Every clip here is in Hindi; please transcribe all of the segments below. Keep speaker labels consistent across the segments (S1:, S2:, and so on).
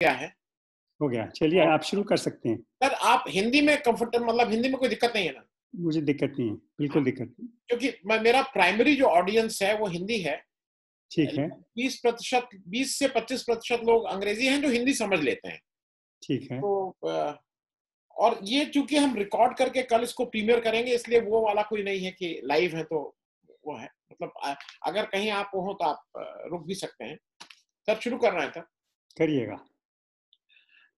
S1: क्या है?
S2: हो गया। चलिए
S1: और
S2: आप शुरू कर सकते हैं।
S1: सर आप हिंदी में कंफर्टेबल, मतलब हिंदी में कोई दिक्कत नहीं है ना?
S2: मुझे दिक्कत नहीं है,
S1: हाँ,
S2: बिल्कुल दिक्कत नहीं।
S1: क्योंकि मेरा प्राइमरी जो ऑडियंस है वो हिंदी है।
S2: ठीक है,
S1: 20% 20 से 25% लोग अंग्रेजी हैं जो हिंदी समझ लेते हैं।
S2: ठीक है।
S1: तो और ये चूंकि हम रिकॉर्ड करके कल इसको प्रीमियर करेंगे, इसलिए वो वाला कोई नहीं है कि लाइव है तो वो है। मतलब अगर कहीं आप हो तो आप रुक भी सकते हैं। सर शुरू करना है सर?
S2: करिएगा।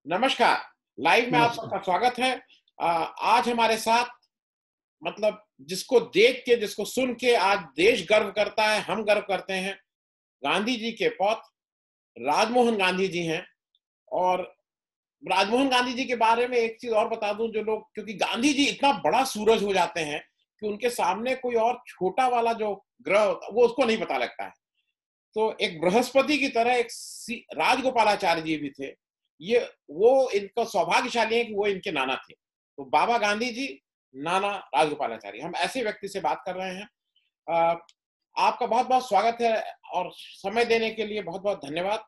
S1: नमस्कार। लाइव में आप
S2: नमस्कार।
S1: सबका स्वागत है। आज हमारे साथ, मतलब जिसको देख के, जिसको सुन के आज देश गर्व करता है, हम गर्व करते हैं, गांधी जी के पौत्र राजमोहन गांधी जी हैं। और राजमोहन गांधी जी के बारे में एक चीज और बता दूं, जो लोग, क्योंकि गांधी जी इतना बड़ा सूरज हो जाते हैं कि उनके सामने कोई और छोटा वाला जो ग्रह वो उसको नहीं पता लगता है। तो एक बृहस्पति की तरह एक राजगोपालाचार्य जी भी थे। ये वो इनका सौभाग्यशाली है कि वो इनके नाना थे। तो बाबा गांधी जी, नाना राजगोपालाचारी, हम ऐसे व्यक्ति से बात कर रहे हैं। आपका बहुत बहुत स्वागत है और समय देने के लिए बहुत बहुत धन्यवाद।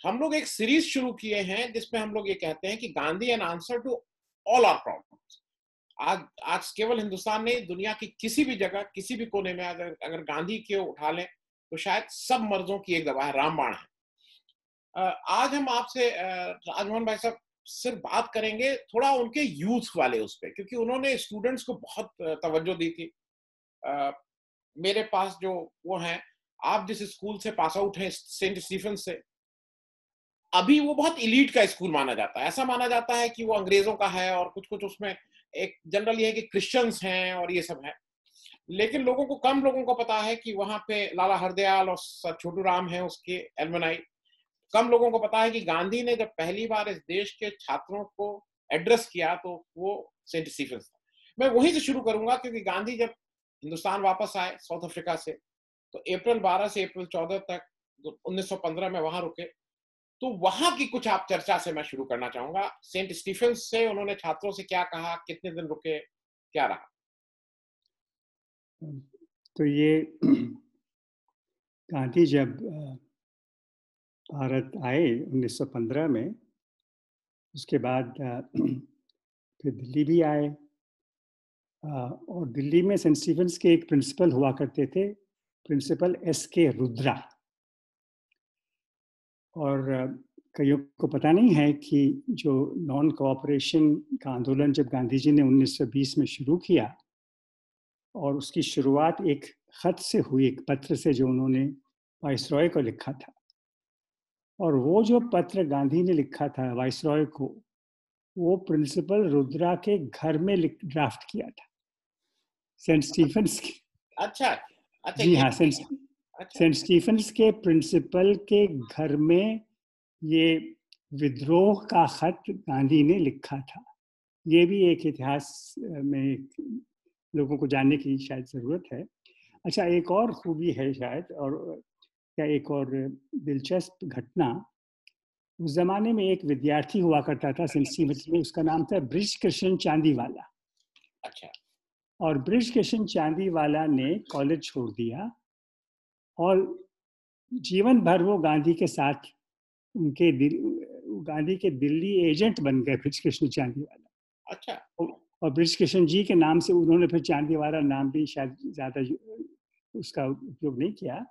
S1: हम लोग एक सीरीज शुरू किए हैं जिसमें हम लोग ये कहते हैं कि Gandhi an answer to all our problems. आज आज केवल हिंदुस्तान नहीं, दुनिया की किसी भी जगह, किसी भी कोने में अगर अगर गांधी के उठा लें तो शायद सब मर्जों की एक दवा है, रामबाण है। आज हम आपसे राजमोहन भाई साहब सिर्फ बात करेंगे थोड़ा उनके यूथ वाले उस पे, क्योंकि उन्होंने स्टूडेंट्स को बहुत तवज्जो दी थी। अ, मेरे पास जो वो हैं, आप जिस स्कूल से पास आउट हैं, सेंट स्टीफन से, अभी वो बहुत इलीट का स्कूल माना जाता है। ऐसा माना जाता है कि वो अंग्रेजों का है और कुछ कुछ उसमें एक जनरल ये है कि क्रिश्चियंस हैं और ये सब है। लेकिन कम लोगों को पता है कि वहां पे लाला हरदयाल और छोटू राम है उसके एल्मनाई। कम लोगों को पता है कि गांधी ने जब पहली बार इस देश के छात्रों को एड्रेस किया तो वो सेंट स्टीफन था। मैं वहीं से शुरू करूंगा, क्योंकि गांधी जब हिंदुस्तान वापस आए साउथ अफ्रीका से, तो अप्रैल 12 से अप्रैल 14 तक 1915 में वहां रुके। तो वहां की कुछ आप चर्चा से मैं शुरू करना चाहूंगा। सेंट स्टीफन से उन्होंने छात्रों से क्या कहा, कितने दिन रुके, क्या रहा?
S2: तो ये गांधी जब भारत आए 1915 में, उसके बाद फिर दिल्ली भी आए। और दिल्ली में सेंट स्टीफेंस के एक प्रिंसिपल हुआ करते थे, प्रिंसिपल S.K. रुद्रा। और कईयों को पता नहीं है कि जो नॉन कोऑपरेशन का आंदोलन जब गांधी जी ने 1920 में शुरू किया, और उसकी शुरुआत एक खत से हुई, एक पत्र से जो उन्होंने वाइसरॉय को लिखा था। और वो जो पत्र गांधी ने लिखा था वाइसरॉय को, वो प्रिंसिपल रुद्रा के घर में ड्राफ्ट किया था, सेंट स्टीफेंस की।
S1: अच्छा अच्छा,
S2: जी
S1: ये
S2: हाँ,
S1: अच्छा
S2: सेंट स्टीफेंस के प्रिंसिपल के घर में ये विद्रोह का खत गांधी ने लिखा था। ये भी एक इतिहास में लोगों को जानने की शायद जरूरत है। अच्छा, एक और खूबी है शायद, और क्या एक और दिलचस्प घटना। उस जमाने में एक विद्यार्थी हुआ करता था सेंट स्टीफेंस में, उसका नाम था बृज कृष्ण चांदीवाला।
S1: अच्छा
S2: और बृज कृष्ण चांदीवाला ने कॉलेज छोड़ दिया और जीवन भर वो गांधी के साथ, गांधी के दिल्ली एजेंट बन गए बृज कृष्ण चांदीवाला।
S1: अच्छा
S2: और बृज कृष्ण जी के नाम से उन्होंने फिर चांदीवाला नाम भी शायद ज्यादा उसका उपयोग नहीं किया।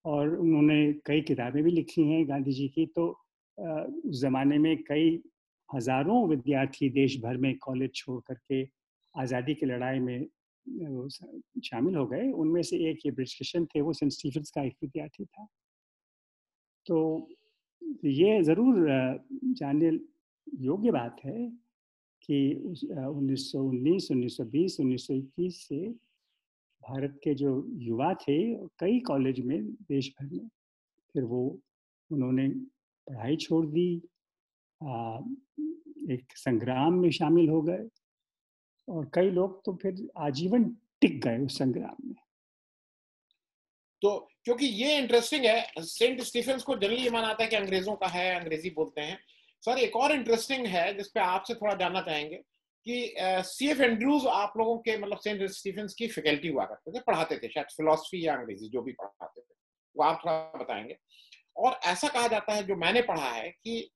S2: और उन्होंने कई किताबें भी लिखी हैं गांधी जी की। तो उस जमाने में कई हजारों विद्यार्थी देश भर में कॉलेज छोड़ करके आज़ादी की लड़ाई में शामिल हो गए। उनमें से एक ये बृज कृष्ण थे, वो सेंट स्टीफेंस का एक विद्यार्थी था। तो ये ज़रूर जानने योग्य बात है कि 1919, 1920, 1921 से भारत के जो युवा थे कई कॉलेज में देश भर में, फिर वो उन्होंने पढ़ाई छोड़ दी, एक संग्राम में शामिल हो गए, और कई लोग तो फिर आजीवन टिक गए उस संग्राम में।
S1: तो क्योंकि ये इंटरेस्टिंग है, सेंट स्टीफेंस को जनरली ये माना जाता है कि अंग्रेजों का है, अंग्रेजी बोलते हैं। सर एक और इंटरेस्टिंग है जिसपे आपसे थोड़ा जानना चाहेंगे कि C.F. एंड्रूज आप लोगों के, मतलब सेंट स्टीफेंस की फैकल्टी हुआ करते थे, पढ़ाते थे, शायद फिलोसफी या अंग्रेजी जो भी पढ़ाते थे, वो आप थोड़ा बताएंगे। और ऐसा कहा जाता है, जो मैंने पढ़ा है, कि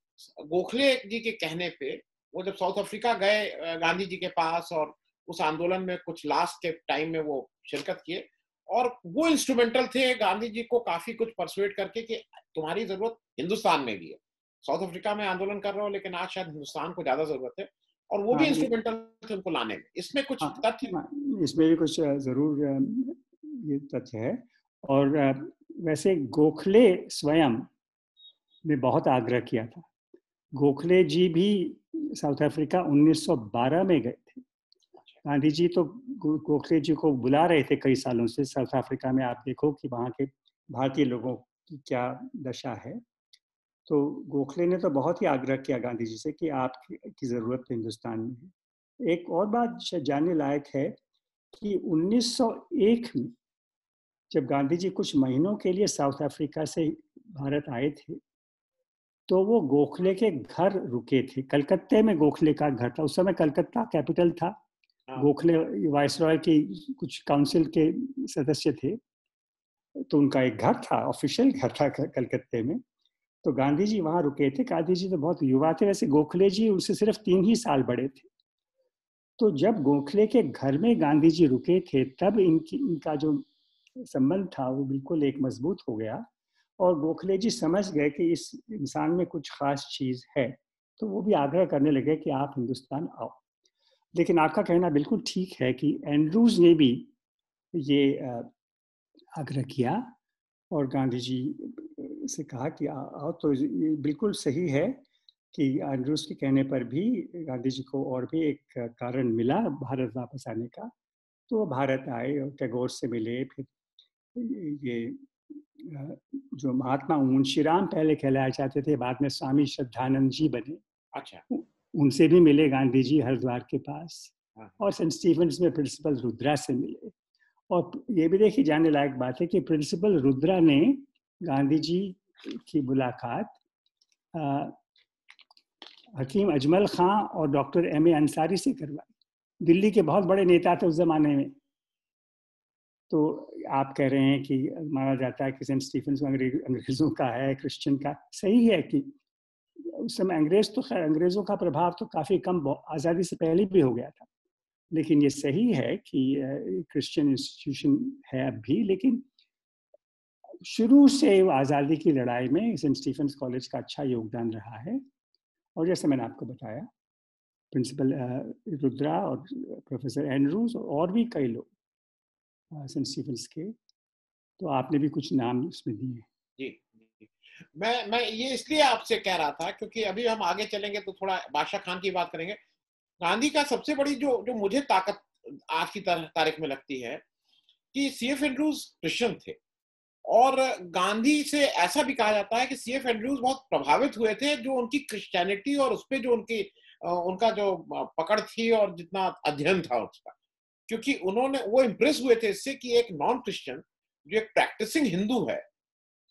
S1: गोखले जी के कहने पे वो जब साउथ अफ्रीका गए गांधी जी के पास, और उस आंदोलन में कुछ लास्ट के टाइम में वो शिरकत किए, और वो इंस्ट्रूमेंटल थे गांधी जी को काफी कुछ परसुएट करके कि तुम्हारी जरूरत हिंदुस्तान में भी है। साउथ अफ्रीका में आंदोलन कर रहे हो, लेकिन आज शायद हिंदुस्तान को ज्यादा जरूरत है, और वो भी
S2: हाँ
S1: इंस्ट्रूमेंटल थे उनको लाने में। इसमें कुछ
S2: हाँ
S1: तथ्य?
S2: हाँ, इसमें भी कुछ ज़रूर ये तथ्य है। और वैसे गोखले स्वयं ने बहुत आग्रह किया था। गोखले जी भी साउथ अफ्रीका 1912 में गए थे। गांधी जी तो गोखले जी को बुला रहे थे कई सालों से साउथ अफ्रीका में। आप देखो कि वहाँ के भारतीय लोगों की क्या दशा है। तो गोखले ने तो बहुत ही आग्रह किया गांधी जी से कि आपकी ज़रूरत तो हिंदुस्तान में है। एक और बात शायद जानने लायक है कि 1901 में जब गांधी जी कुछ महीनों के लिए साउथ अफ्रीका से भारत आए थे, तो वो गोखले के घर रुके थे। कलकत्ते में गोखले का घर था। उस समय कलकत्ता कैपिटल था।
S1: हाँ।
S2: गोखले वायसरॉय की कुछ काउंसिल के सदस्य थे, तो उनका एक घर था, ऑफिशियल घर था कलकत्ते में। तो गांधी जी वहाँ रुके थे। गांधी जी तो बहुत युवा थे, वैसे गोखले जी उनसे सिर्फ 3 ही साल बड़े थे। तो जब गोखले के घर में गांधी जी रुके थे, तब इनका जो संबंध था वो बिल्कुल एक मजबूत हो गया। और गोखले जी समझ गए कि इस इंसान में कुछ खास चीज़ है, तो वो भी आग्रह करने लगे कि आप हिंदुस्तान आओ। लेकिन आपका कहना बिल्कुल ठीक है कि एंड्रूज ने भी ये आग्रह किया और गांधी जी से कहा कि आओ। तो ये बिल्कुल सही है कि एंड्रूज के कहने पर भी गांधी जी को और भी एक कारण मिला भारत वापस आने का। तो वो भारत आए और टैगोर से मिले। फिर ये जो महात्मा मुंशीराम पहले कहलाए जाते थे, बाद में स्वामी श्रद्धानंद जी बने,
S1: अच्छा।
S2: उनसे भी मिले गांधी जी हरिद्वार के पास।
S1: हाँ।
S2: और सेंट स्टीफेंस में प्रिंसिपल रुद्रा से मिले। और ये भी देखी जाने लायक बात है कि प्रिंसिपल रुद्रा ने गांधी जी की मुलाकात हकीम अजमल खां और डॉक्टर M.A. अंसारी से करवाई। दिल्ली के बहुत बड़े नेता थे उस जमाने में। तो आप कह रहे हैं कि माना जाता है कि सेंट स्टीफेंस अंग्रेजों का है, क्रिश्चियन का। सही है कि उस समय अंग्रेज तो खैर, अंग्रेजों का प्रभाव तो काफी कम आज़ादी से पहले भी हो गया था। लेकिन ये सही है कि क्रिश्चियन इंस्टीट्यूशन है अब भी। लेकिन शुरू से आज़ादी की लड़ाई में सेंट स्टीफेंस कॉलेज का अच्छा योगदान रहा है। और जैसे मैंने आपको बताया, प्रिंसिपल रुद्रा और प्रोफेसर एंड्रूज और भी कई लोग सेंट स्टीफेंस के, तो आपने भी कुछ नाम उसमें दिए हैं।
S1: जी, जी। मैं ये इसलिए आपसे कह रहा था क्योंकि अभी हम आगे चलेंगे तो थोड़ा बादशाह खान की बात करेंगे। गांधी का सबसे बड़ी जो जो मुझे ताकत आज की तारीख में लगती है कि सीएफ एंड्रूज क्रिश्चियन थे, और गांधी से ऐसा भी कहा जाता है कि सीएफ एंड्रूज बहुत प्रभावित हुए थे जो उनकी क्रिश्चियनिटी और उसपे जो उनकी उनका जो पकड़ थी और जितना अध्ययन था उसका, क्योंकि उन्होंने वो इम्प्रेस हुए थे इससे कि एक नॉन क्रिश्चियन जो एक प्रैक्टिसिंग हिंदू है,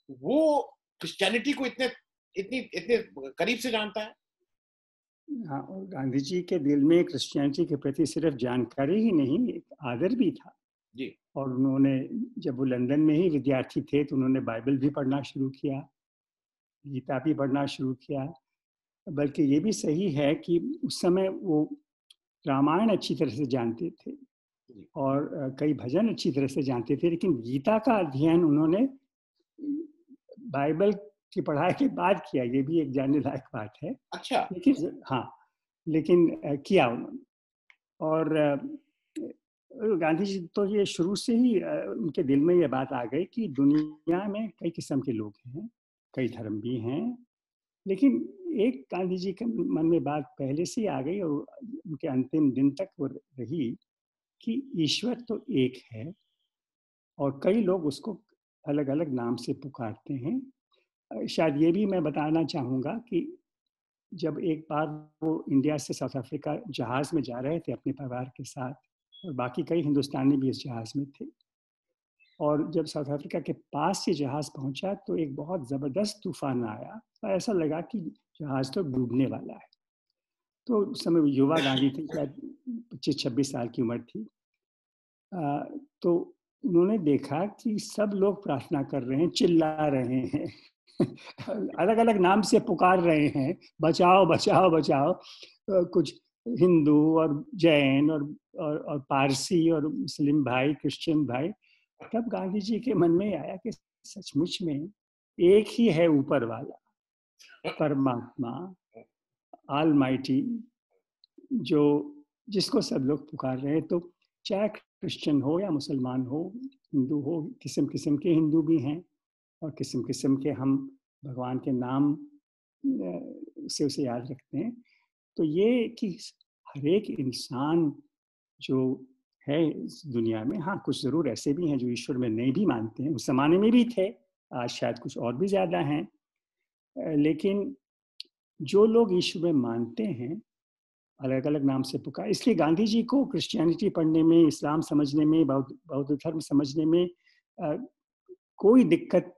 S1: वो क्रिश्चियनिटी को इतने इतनी इतने करीब से जानता है।
S2: हाँ, और गांधी जी के दिल में क्रिश्चियनिटी के प्रति सिर्फ जानकारी ही नहीं, एक आदर भी था।
S1: जी।
S2: और उन्होंने, जब वो लंदन में ही विद्यार्थी थे, तो उन्होंने बाइबल भी पढ़ना शुरू किया, गीता भी पढ़ना शुरू किया। बल्कि ये भी सही है कि उस समय वो रामायण अच्छी तरह से जानते थे
S1: जी।
S2: और कई भजन अच्छी तरह से जानते थे। लेकिन गीता का अध्ययन उन्होंने बाइबल की पढ़ाई के बाद किया। ये भी एक जानने लायक बात है।
S1: अच्छा।
S2: लेकिन हाँ, लेकिन किया उन्होंने। और गांधी जी तो ये शुरू से ही उनके दिल में ये बात आ गई कि दुनिया में कई किस्म के लोग हैं, कई धर्म भी हैं। लेकिन एक गांधी जी के मन में बात पहले से ही आ गई और उनके अंतिम दिन तक वो रही कि ईश्वर तो एक है और कई लोग उसको अलग अलग नाम से पुकारते हैं। शायद ये भी मैं बताना चाहूँगा कि जब एक बार वो इंडिया से साउथ अफ्रीका जहाज़ में जा रहे थे अपने परिवार के साथ, और बाकी कई हिंदुस्तानी भी इस जहाज़ में थे, और जब साउथ अफ्रीका के पास ये जहाज़ पहुंचा तो एक बहुत ज़बरदस्त तूफान आया और ऐसा लगा कि जहाज़ तो डूबने वाला है। तो उस समय युवा गांधी थे, शायद 25-26 साल की उम्र थी। तो उन्होंने देखा कि सब लोग प्रार्थना कर रहे हैं, चिल्ला रहे हैं अलग अलग नाम से पुकार रहे हैं, बचाओ बचाओ बचाओ। कुछ हिंदू और जैन और पारसी और मुस्लिम भाई, क्रिश्चियन भाई। तब गांधी जी के मन में आया कि सचमुच में एक ही है ऊपर वाला, परमात्मा, ऑलमाइटी, जो जिसको सब लोग पुकार रहे हैं। तो चाहे क्रिश्चियन हो या मुसलमान हो, हिंदू हो, किस्म किस्म के हिंदू भी हैं और किस्म किस्म के हम भगवान के नाम से उसे याद रखते हैं। तो ये कि हर एक इंसान जो है इस दुनिया में, हाँ कुछ ज़रूर ऐसे भी हैं जो ईश्वर में नहीं भी मानते हैं, उस ज़माने में भी थे, आज शायद कुछ और भी ज़्यादा हैं, लेकिन जो लोग ईश्वर में मानते हैं अलग अलग नाम से पुकार। इसलिए गांधी जी को क्रिश्चियनिटी पढ़ने में, इस्लाम समझने में, बौद्ध धर्म समझने में कोई दिक्कत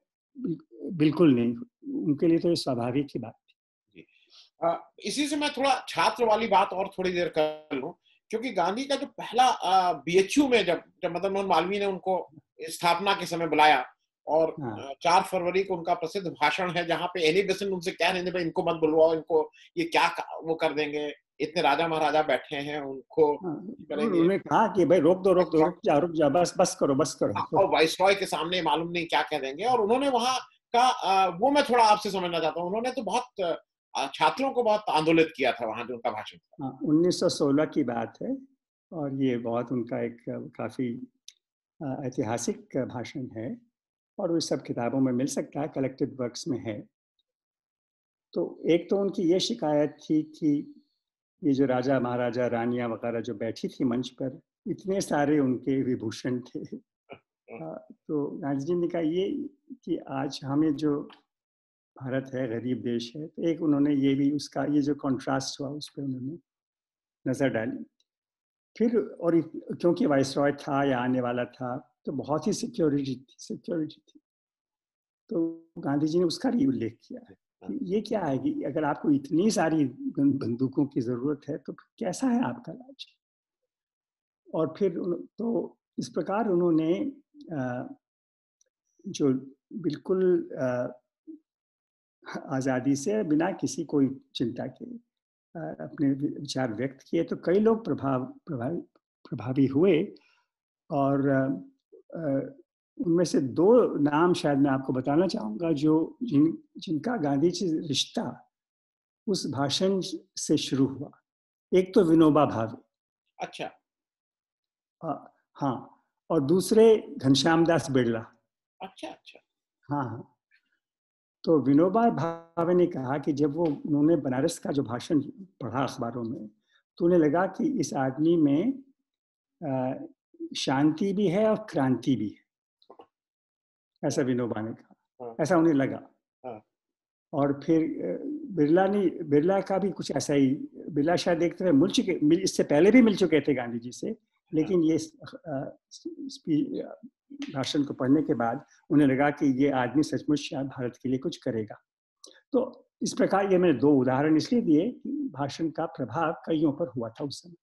S2: बिल्कुल नहीं। उनके लिए तो ये स्वाभाविक ही बात थी।
S1: इसी से मैं थोड़ा छात्र वाली बात और थोड़ी देर कर लूं, क्योंकि गांधी का जो पहला बीएचयू में जब मदन मोहन मालवीय ने उनको स्थापना के समय बुलाया और 4 फरवरी को उनका प्रसिद्ध भाषण है जहां पे एनी बेसेंट उनसे कह रहे थे भाई इनको मत बुलवाओ, इनको ये क्या वो कर देंगे, इतने राजा महाराजा बैठे हैं, उनको
S2: उन्होंने कहा कि भाई रोक दो, रुक जा, बस करो।
S1: और वाइसरॉय के सामने मालूम नहीं क्या कह देंगे। और उन्होंने वहां का वो मैं थोड़ा आपसे समझना चाहता हूँ, उन्होंने तो बहुत छात्रों को बहुत आंदोलित किया था वहां जो उनका भाषण था।
S2: 1916 की बात है और ये बहुत उनका एक काफी ऐतिहासिक भाषण है और वो सब किताबों में मिल सकता है, कलेक्टेड वर्क्स में है। तो एक तो उनकी ये शिकायत थी कि ये जो राजा महाराजा रानियां वगैरह जो बैठी थी मंच पर, इतने सारे उनके विभूषण थे। तो गांधी जी ने कहा ये कि आज हमें जो भारत है गरीब देश है, तो एक उन्होंने ये भी उसका ये जो कॉन्ट्रास्ट हुआ उस पर उन्होंने नजर डाली। फिर और क्योंकि वाइसरॉय था या आने वाला था तो बहुत ही सिक्योरिटी थी। तो गांधी जी ने उसका भी उल्लेख किया कि ये क्या है कि अगर आपको इतनी सारी बंदूकों की जरूरत है तो कैसा है आपका राज्य। और फिर तो इस प्रकार उन्होंने जो बिल्कुल आज़ादी से बिना किसी कोई चिंता के अपने विचार व्यक्त किए, तो कई लोग प्रभावी हुए। और उनमें से 2 नाम शायद मैं आपको बताना चाहूँगा जो जिनका गांधी से रिश्ता उस भाषण से शुरू हुआ। एक तो विनोबा भावे।
S1: अच्छा।
S2: हाँ, और दूसरे घनश्याम दास बिरला।
S1: अच्छा।
S2: हाँ। तो विनोबा भावे ने कहा कि जब वो उन्होंने बनारस का जो भाषण पढ़ा अखबारों में, तो उन्हें लगा कि इस आदमी में शांति भी है और क्रांति भी है, ऐसा विनोबा ने कहा, ऐसा उन्हें लगा। और फिर बिरला का भी कुछ ऐसा ही। बिरला शायद एक तरह इससे पहले भी मिल चुके थे गांधी जी से, लेकिन ये भाषण को पढ़ने के बाद उन्हें लगा कि ये आदमी सचमुच शायद भारत के लिए कुछ करेगा। तो इस प्रकार ये मैंने 2 उदाहरण इसलिए दिए कि भाषण का प्रभाव कईयों पर हुआ था उस समय।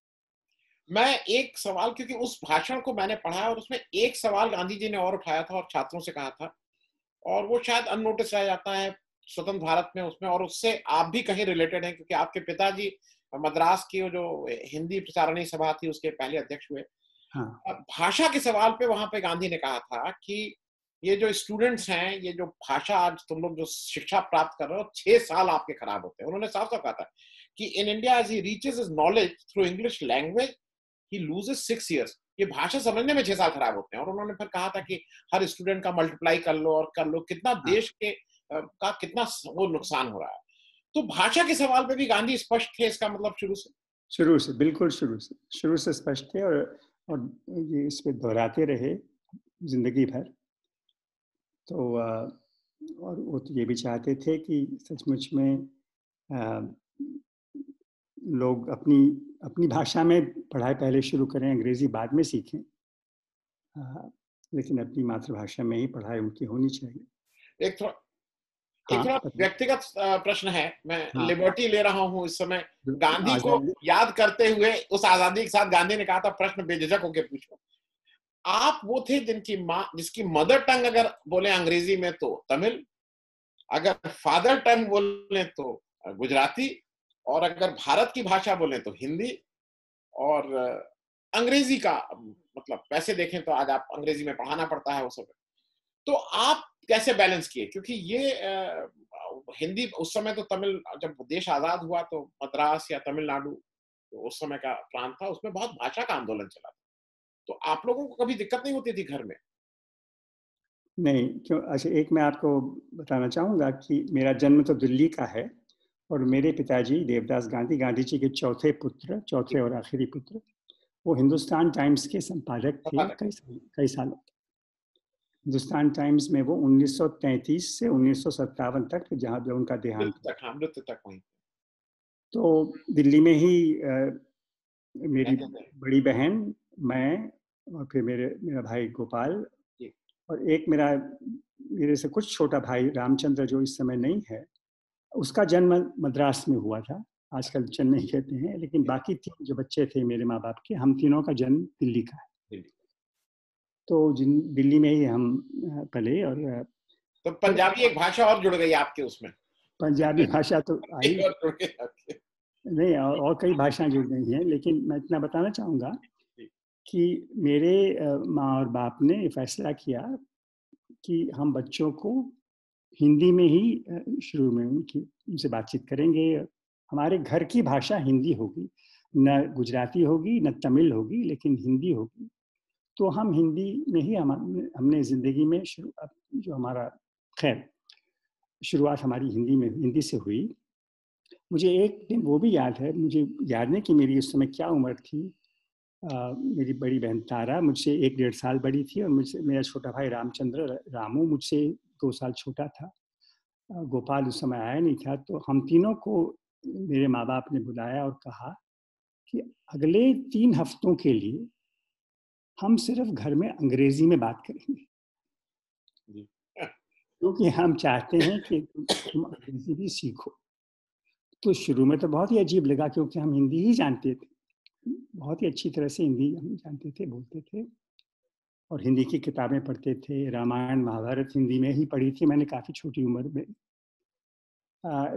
S1: मैं एक सवाल, क्योंकि उस भाषण को मैंने पढ़ा और उसमें एक सवाल गांधी जी ने और उठाया था और छात्रों से कहा था, और वो शायद अननोटिस रह जाता है स्वतंत्र भारत में उसमें, और उससे आप भी कहीं रिलेटेड हैं क्योंकि आपके पिताजी मद्रास की जो हिंदी प्रचारणी सभा थी उसके पहले अध्यक्ष हुए।
S2: हाँ।
S1: भाषा के सवाल पे वहां पे गांधी ने कहा था कि ये जो स्टूडेंट्स हैं, ये जो भाषा आज तुम लोग जो शिक्षा प्राप्त कर रहे हो, 6 साल आपके खराब होते हैं। उन्होंने साफ साफ कहा था कि in India as he reaches his knowledge through English language he loses 6 years। ये भाषा समझने में 6 साल खराब होते हैं। और उन्होंने फिर कहा था कि हर स्टूडेंट का मल्टीप्लाई कर लो और कर लो, कितना देश के का कितना वो नुकसान हो रहा है। तो भाषा के सवाल पे भी गांधी स्पष्ट थे, इसका मतलब शुरू से
S2: बिल्कुल शुरू से स्पष्ट थे और ये इस पे दोहराते रहे जिंदगी भर। तो और वो तो ये भी चाहते थे कि सचमुच में लोग अपनी भाषा में पढ़ाई पहले शुरू करें, अंग्रेजी बाद में सीखें, लेकिन अपनी मातृभाषा में ही पढ़ाई उनकी होनी चाहिए।
S1: एक थोड़ा व्यक्तिगत प्रश्न है, मैं लिबर्टी ले रहा हूं इस समय। गांधी को याद करते हुए उस आजादी के साथ गांधी ने कहा था प्रश्न बेझिझक होकर पूछो। आप वो थे जिसकी मदर टंग अगर बोले अंग्रेजी में तो तमिल, अगर फादर टंग बोले तो गुजराती, और अगर भारत की भाषा बोले तो हिंदी, और अंग्रेजी का मतलब वैसे देखें तो आज आप अंग्रेजी में पढ़ाना पड़ता है वो सब। तो आप कैसे बैलेंस किए? क्योंकि ये हिंदी उस समय तो तमिल, जब देश आजाद हुआ तो मद्रास या तमिलनाडु तो उस समय का प्रांत था, उसमें बहुत भाषा का आंदोलन चला था। तो आप लोगों को कभी दिक्कत नहीं होती थी घर में?
S2: नहीं, क्यों? अच्छा, एक मैं आपको बताना चाहूँगा कि मेरा जन्म तो दिल्ली का है और मेरे पिताजी देवदास गांधी, गांधी जी के चौथे पुत्र, चौथे और आखिरी पुत्र, वो हिंदुस्तान टाइम्स के संपादक
S1: पता
S2: थे
S1: लगा।
S2: कई सालों तक। हिंदुस्तान टाइम्स में वो 1933 से 1957 तक, जहाँ पे उनका देहांत
S1: मृत्यु
S2: हुआ।
S1: तक, हाँ, मृत्यु तक वहीं
S2: तो दिल्ली में ही मेरी
S1: रहते थे।
S2: बड़ी बहन, मैं और फिर मेरा भाई गोपाल,
S1: जी।
S2: और एक मेरे से कुछ छोटा भाई रामचंद्र, जो इस समय नहीं है, उसका जन्म मद्रास में हुआ था, आजकल चेन्नई कहते हैं, लेकिन बाकी तीन जो बच्चे थे मेरे माँ बाप के, हम तीनों का जन्म दिल्ली का है।
S1: दिल्ली।
S2: तो दिल्ली में ही हम पले, और
S1: तो
S2: पर
S1: पंजाबी एक भाषा और जुड़ गई आपके उसमें।
S2: पंजाबी भाषा तो आई
S1: एक और जुड़ गई आपके।
S2: नहीं, और कई भाषाएं जुड़ गई हैं, लेकिन मैं इतना बताना चाहूँगा
S1: जी।
S2: कि मेरे माँ और बाप ने फैसला किया कि हम बच्चों को हिंदी में ही शुरू में उनसे बातचीत करेंगे। हमारे घर की भाषा हिंदी होगी, न गुजराती होगी न तमिल होगी, लेकिन हिंदी होगी। तो हम हिंदी में ही हमने ज़िंदगी में जो हमारा, खैर, शुरुआत हमारी हिंदी से हुई। मुझे एक दिन वो भी याद है, मुझे याद नहीं कि मेरी उस समय क्या उम्र थी। मेरी बड़ी बहन तारा मुझसे 1-1.5 साल बड़ी थी, और मुझसे मेरा छोटा भाई रामू मुझसे 2 साल छोटा था। गोपाल उस समय आया नहीं था, तो हम तीनों को मेरे माँ बाप ने बुलाया और कहा कि अगले 3 हफ्तों के लिए हम सिर्फ घर में अंग्रेजी में बात करेंगे,
S1: जी।
S2: क्योंकि हम चाहते हैं कि तुम अंग्रेजी भी सीखो। तो शुरू में तो बहुत ही अजीब लगा, क्योंकि हम हिंदी ही जानते थे, बहुत ही अच्छी तरह से हिंदी हम जानते थे, बोलते थे, और हिंदी की किताबें पढ़ते थे। रामायण महाभारत हिंदी में ही पढ़ी थी मैंने काफ़ी छोटी उम्र में।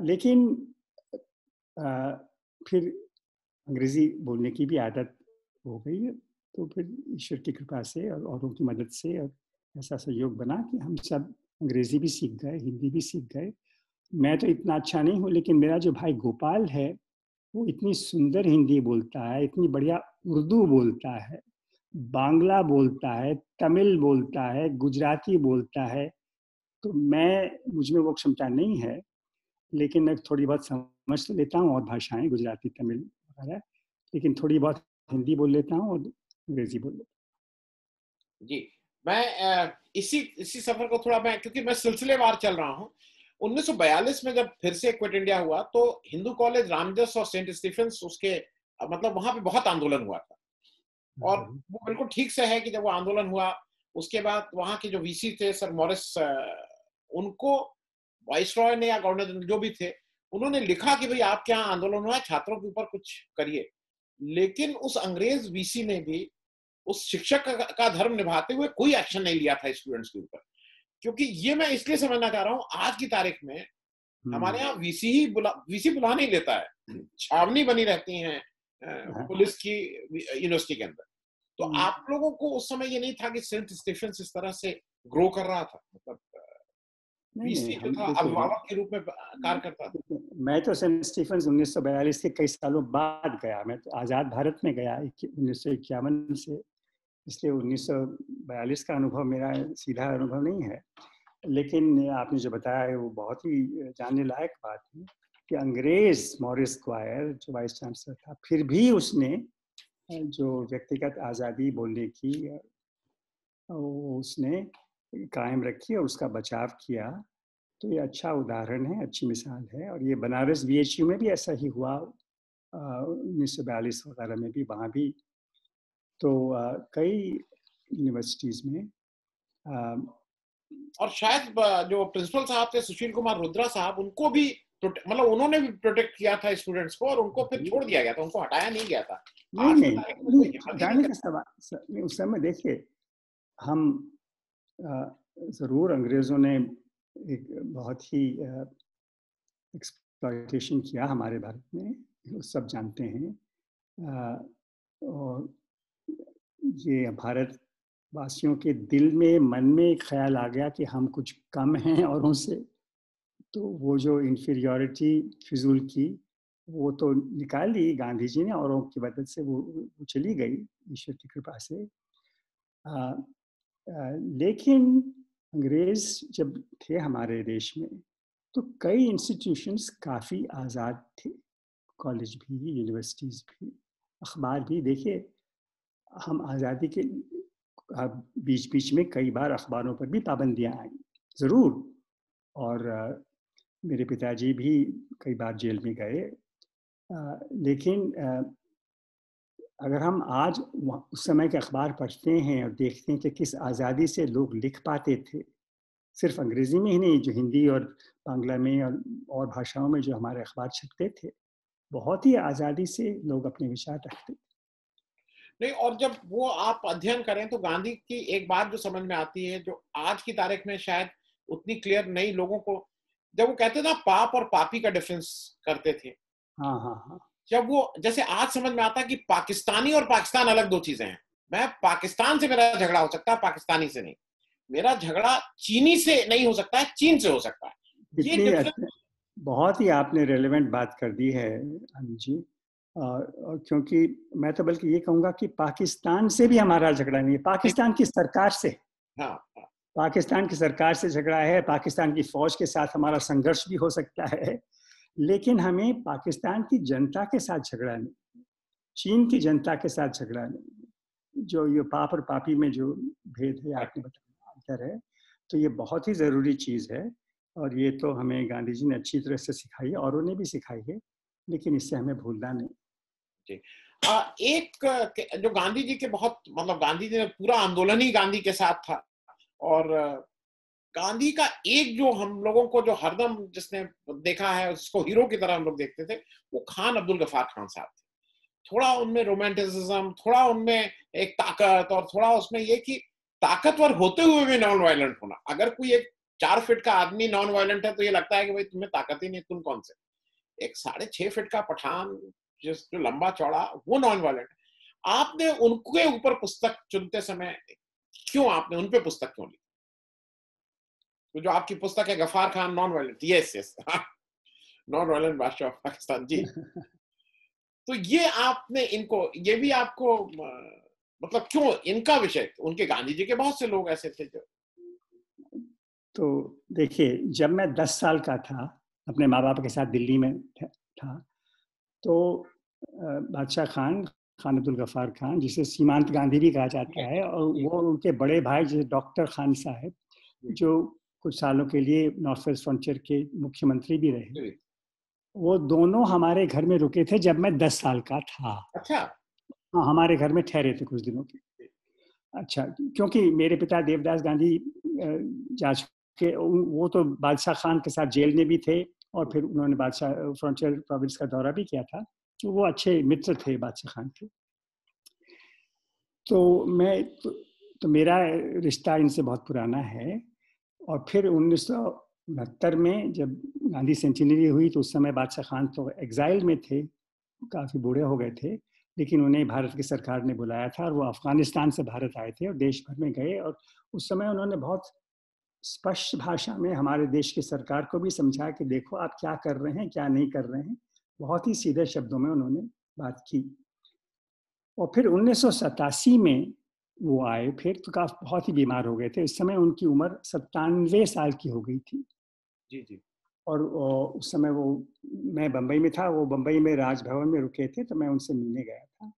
S2: लेकिन आ, फिर अंग्रेजी बोलने की भी आदत हो गई है, तो फिर ईश्वर की कृपा से और औरों की मदद से और ऐसा सहयोग बना कि हम सब अंग्रेजी भी सीख गए, हिंदी भी सीख गए। मैं तो इतना अच्छा नहीं हूँ, लेकिन मेरा जो भाई गोपाल है, वो इतनी सुंदर हिंदी बोलता है, इतनी बढ़िया उर्दू बोलता है, बांग्ला बोलता है, तमिल बोलता है, गुजराती बोलता है। तो मुझ में वो क्षमता नहीं है, लेकिन मैं थोड़ी बहुत समझ तो लेता हूँ और भाषाएं, गुजराती, तमिल वगैरह, लेकिन थोड़ी बहुत हिंदी बोल लेता हूँ और अंग्रेजी बोल लेता
S1: जी। मैं इसी इसी सफर को थोड़ा, मैं क्योंकि मैं सिलसिलेवार चल रहा हूँ। 1942 में जब फिर से क्विट इंडिया हुआ तो हिंदू कॉलेज रामजस और सेंट स्टीफेंस, उसके मतलब वहां पे बहुत आंदोलन हुआ था। और
S2: हूँ।
S1: वो बिल्कुल ठीक से है कि जब वो आंदोलन हुआ, उसके बाद वहां के जो वीसी थे सर मॉरिस, उनको वाइसरॉय ने या गवर्नर जो भी थे, उन्होंने लिखा कि भाई आपके यहाँ आंदोलन हुआ है, छात्रों के ऊपर कुछ करिए। लेकिन उस अंग्रेज वीसी ने भी उस शिक्षक का धर्म निभाते हुए कोई एक्शन नहीं लिया था स्टूडेंट्स के ऊपर। क्योंकि ये मैं इसलिए समझना चाह रहा हूं, आज की तारीख में हमारे यहाँ वीसी बुला नहीं लेता है, छावनी बनी रहती है
S2: हाँ,
S1: पुलिस की यूनिवर्सिटी के अंदर। तो
S2: हम्म,
S1: आप लोगों को उस समय ये नहीं था कि सेंट स्टीफेंस इस तरह से ग्रो कर रहा था, मतलब
S2: नहीं नहीं,
S1: वीसी जो
S2: हम
S1: था
S2: देखिए,
S1: अभिभावक के रूप में कार्य करता था।
S2: मैं तो सेंट स्टीफेंस 1942 के कई सालों बाद गया। मैं तो आज़ाद भारत में गया 1951 से, इसलिए 1942 का अनुभव मेरा सीधा अनुभव नहीं है। लेकिन आपने जो बताया है वो बहुत ही जानने लायक बात है कि अंग्रेज मॉरिस क्वायर जो वाइस चांसलर था, फिर भी उसने जो व्यक्तिगत आज़ादी बोलने की उसने कायम रखी और उसका बचाव किया। तो ये अच्छा उदाहरण है, अच्छी मिसाल है। और ये बनारस बीएचयू में भी ऐसा ही हुआ 1942 वगैरह में भी, वहाँ भी। तो कई यूनिवर्सिटीज़ में
S1: और शायद जो प्रिंसिपल साहब थे सुशील कुमार रुद्रा साहब, उनको भी मतलब उन्होंने भी प्रोटेक्ट किया था स्टूडेंट्स को, और उनको फिर छोड़ दिया गया था, उनको हटाया नहीं गया था।
S2: नहीं
S1: आज की
S2: नहीं
S1: तारीख में
S2: नहीं,
S1: कोई हिम्मत ही नहीं
S2: हटाने का
S1: करता।
S2: सवाल नहीं। उस समय देखिए, हम ज़रूर अंग्रेज़ों ने एक बहुत ही एक्सप्लॉयटेशन किया हमारे भारत में, वो सब जानते हैं। और ये भारतवासियों के दिल में, मन में एक ख्याल आ गया कि हम कुछ कम हैं औरों से, तो वो जो इन्फीरियॉरिटी फिजूल की, वो तो निकाल ली गांधी जी ने, औरों की मदद से वो चली गई ईश्वर की कृपा से। लेकिन अंग्रेज जब थे हमारे देश में, तो कई इंस्टीट्यूशंस काफ़ी आज़ाद थे, कॉलेज भी, यूनिवर्सिटीज़ भी, अखबार भी। देखिए, हम आज़ादी के बीच बीच में कई बार अखबारों पर भी पाबंदियां आई, ज़रूर। और मेरे पिताजी भी कई बार जेल में गए। लेकिन अगर हम आज उस समय के अखबार पढ़ते हैं और देखते हैं कि किस आज़ादी से लोग लिख पाते थे, सिर्फ अंग्रेज़ी में ही नहीं, जो हिंदी और बांग्ला में और भाषाओं में जो हमारे अखबार छपते थे, बहुत ही आज़ादी से लोग अपने विचार रखते थे।
S1: नहीं, और जब वो आप अध्ययन करें तो गांधी की एक बात जो समझ में आती है, जो आज की तारीख में शायद उतनी क्लियर नहीं लोगों को, जब वो कहते थे ना पाप और पापी का डिफरेंस करते थे,
S2: हाँ हाँ हाँ।
S1: जब वो जैसे आज समझ में आता है कि पाकिस्तानी और पाकिस्तान अलग दो चीजें हैं। मैं पाकिस्तान से मेरा झगड़ा हो सकता है, पाकिस्तानी से नहीं। मेरा झगड़ा चीनी से नहीं हो सकता है, चीन से हो सकता है। ये
S2: इतनी
S1: डिफरेंस।
S2: बहुत ही आपने रेलेवेंट बात कर दी है अनिल जी। और क्योंकि मैं तो बल्कि ये कहूँगा कि पाकिस्तान से भी हमारा झगड़ा नहीं है, पाकिस्तान की सरकार से।
S1: हाँ, हाँ।
S2: पाकिस्तान की सरकार से झगड़ा है, पाकिस्तान की फौज के साथ हमारा संघर्ष भी हो सकता है, लेकिन हमें पाकिस्तान की जनता के साथ झगड़ा नहीं, चीन की जनता के साथ झगड़ा नहीं। जो ये पाप और पापी में जो भेद है, आपने बताया अंतर है, तो ये बहुत ही ज़रूरी चीज़ है। और ये तो हमें गांधी जी ने अच्छी तरह से सिखाई है, औरों ने भी सिखाई है, लेकिन इससे हमें भूलना नहीं।
S1: जी। एक जो गांधी जी के बहुत, मतलब गांधी जी ने पूरा आंदोलन ही गांधी के साथ था। और गांधी का एक जो हम लोगों को जो हरदम जिसने देखा है, उसको हीरो की तरह हम लोग देखते थे, वो खान अब्दुल गफ्फार खान साहब थे। थोड़ा उनमें रोमांटिसिज्म, थोड़ा उनमें एक ताकत, और थोड़ा उसमें ये कि ताकतवर होते हुए भी नॉन वायलेंट होना। अगर कोई एक 4 फीट का आदमी नॉन वायलेंट है तो ये लगता है कि भाई तुम्हें ताकत ही नहीं, तुम कौन से। एक 6.5 फीट का पठान जो लंबा चौड़ा, वो नॉन वायलेंट है। आपने उनके ऊपर पुस्तक चुनते समय क्यों, आपने उन पे पुस्तक क्यों ली? तो जो आपकी पुस्तक है Ghaffar Khan non violent, yes yes, non violent badshah of Pakistan ji. तो ये आपने इनको, ये भी आपको मतलब क्यों इनका विषय? उनके गांधी जी के बहुत से लोग ऐसे थे जो।
S2: तो देखिए, जब मैं 10 साल का था, अपने माँ बाप के साथ दिल्ली में था, तो बादशाह खान, खान अब्दुल गफ्फार खान, जिसे सीमांत गांधी भी कहा जाता है, और वो उनके बड़े भाई जैसे डॉक्टर खान साहब, जो कुछ सालों के लिए नॉर्थ वेस्ट फ्रंटियर के मुख्यमंत्री भी रहे, वो दोनों हमारे घर में रुके थे जब मैं 10 साल का था।
S1: अच्छा।
S2: हाँ, हमारे घर में ठहरे थे कुछ दिनों के। अच्छा, क्योंकि मेरे पिता देवदास गांधी जा चुके, वो तो बादशाह खान के साथ जेल में भी थे, और फिर उन्होंने बादशाह फ्रंटियर प्रोविंस का दौरा भी किया था, तो वो अच्छे मित्र थे बादशाह खान के। तो मेरा रिश्ता इनसे बहुत पुराना है। और फिर 1969 में जब गांधी सेंचुरी हुई, तो उस समय बादशाह खान तो एग्जाइल में थे, काफ़ी बूढ़े हो गए थे, लेकिन उन्हें भारत की सरकार ने बुलाया था, और वो अफगानिस्तान से भारत आए थे और देश भर में गए। और उस समय उन्होंने बहुत स्पष्ट भाषा में हमारे देश की सरकार को भी समझा कि देखो आप क्या कर रहे हैं, क्या नहीं कर रहे हैं। बहुत ही सीधे शब्दों में उन्होंने बात की। और फिर 1987 में वो आए, फिर तो काफ़ी बहुत ही बीमार हो गए थे। इस समय उनकी उम्र 97 साल की हो गई थी।
S1: जी जी।
S2: और उस समय मैं बम्बई में था, वो बम्बई में राजभवन में रुके थे, तो मैं उनसे मिलने गया था।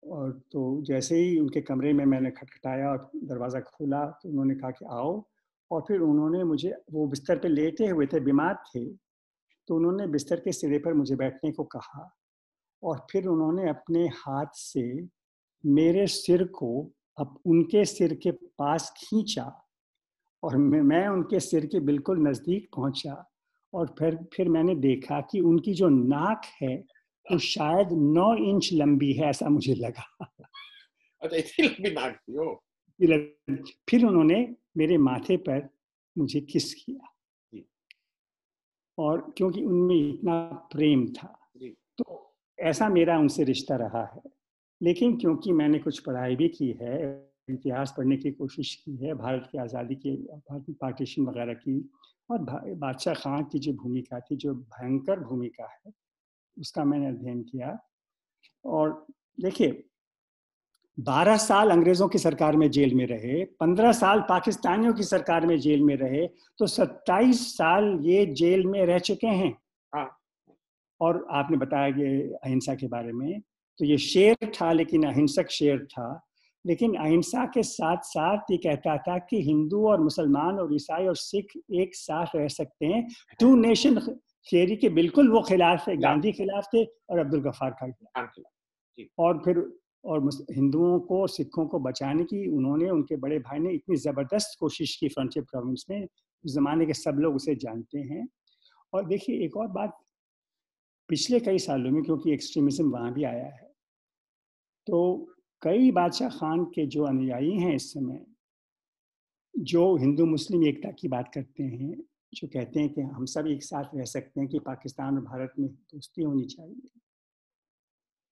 S2: और तो जैसे ही उनके कमरे में मैंने खटखटाया और दरवाज़ा खोला, तो उन्होंने कहा कि आओ। और फिर उन्होंने मुझे, वो बिस्तर पे लेटे हुए थे, बीमार थे, तो उन्होंने बिस्तर के सिरे पर मुझे बैठने को कहा, और फिर उन्होंने अपने हाथ से मेरे सिर को अब उनके सिर के पास खींचा, और मैं उनके सिर के बिल्कुल नज़दीक पहुंचा। और फिर मैंने देखा कि उनकी जो नाक है वो शायद 9 इंच लंबी है, ऐसा मुझे लगा।
S1: अच्छा, इतनी लंबी नाक थी वो।
S2: फिर उन्होंने मेरे माथे पर मुझे किस किया,
S1: जी,
S2: और क्योंकि उनमें इतना प्रेम था,
S1: जी,
S2: तो ऐसा मेरा उनसे रिश्ता रहा है। लेकिन क्योंकि मैंने कुछ पढ़ाई भी की है, इतिहास पढ़ने की कोशिश की है, भारत की आज़ादी की, भारत की पार्टीशन वगैरह की, और बादशाह खां की जो भूमिका थी, जो भयंकर भूमिका है, उसका मैंने अध्ययन किया। और देखिए, 12 साल अंग्रेजों की सरकार में जेल में रहे, 15 साल पाकिस्तानियों की सरकार में जेल में रहे, तो 27 साल ये जेल में रह चुके हैं।
S1: हाँ,
S2: और आपने बताया कि अहिंसा के बारे में, तो ये शेर था, लेकिन अहिंसक शेर था। लेकिन अहिंसा के साथ साथ ये कहता था कि हिंदू और मुसलमान और ईसाई और सिख एक साथ रह सकते हैं। टू नेशन थियरी के बिल्कुल वो खिलाफ थे,
S1: खिलाफ,
S2: गांधी खिलाफ थे और अब्दुल गफ्फार खान खिलाफ।
S1: खान खिलाफ, जी,
S2: और फिर और हिंदुओं को, सिखों को बचाने की उन्होंने, उनके बड़े भाई ने इतनी ज़बरदस्त कोशिश की फ्रंटियर प्रोविंस में, उस ज़माने के सब लोग उसे जानते हैं। और देखिए एक और बात, पिछले कई सालों में क्योंकि एक्सट्रीमिज्म वहाँ भी आया है, तो कई बादशाह खान के जो अनुयायी हैं इस समय, जो हिंदू मुस्लिम एकता की बात करते हैं, जो कहते हैं कि हम सब एक साथ रह सकते हैं, कि पाकिस्तान और भारत में दोस्ती होनी चाहिए,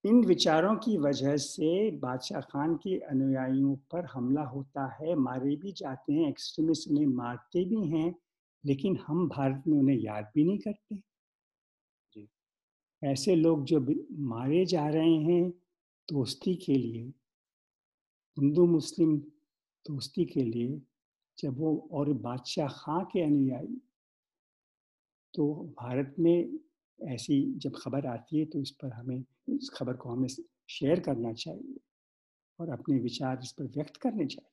S2: इन विचारों की वजह से बादशाह खान के अनुयायियों पर हमला होता है, मारे भी जाते हैं, एक्सट्रीमिस्ट उन्हें मारते भी हैं, लेकिन हम भारत में उन्हें याद भी नहीं करते।
S1: जी,
S2: ऐसे लोग जो मारे जा रहे हैं दोस्ती के लिए, हिंदू मुस्लिम दोस्ती के लिए, जब वो और बादशाह खां के अनुयायी, तो भारत में ऐसी जब खबर आती है तो इस पर हमें, इस खबर को हमें शेयर करना चाहिए और अपने विचार इस पर व्यक्त करने चाहिए।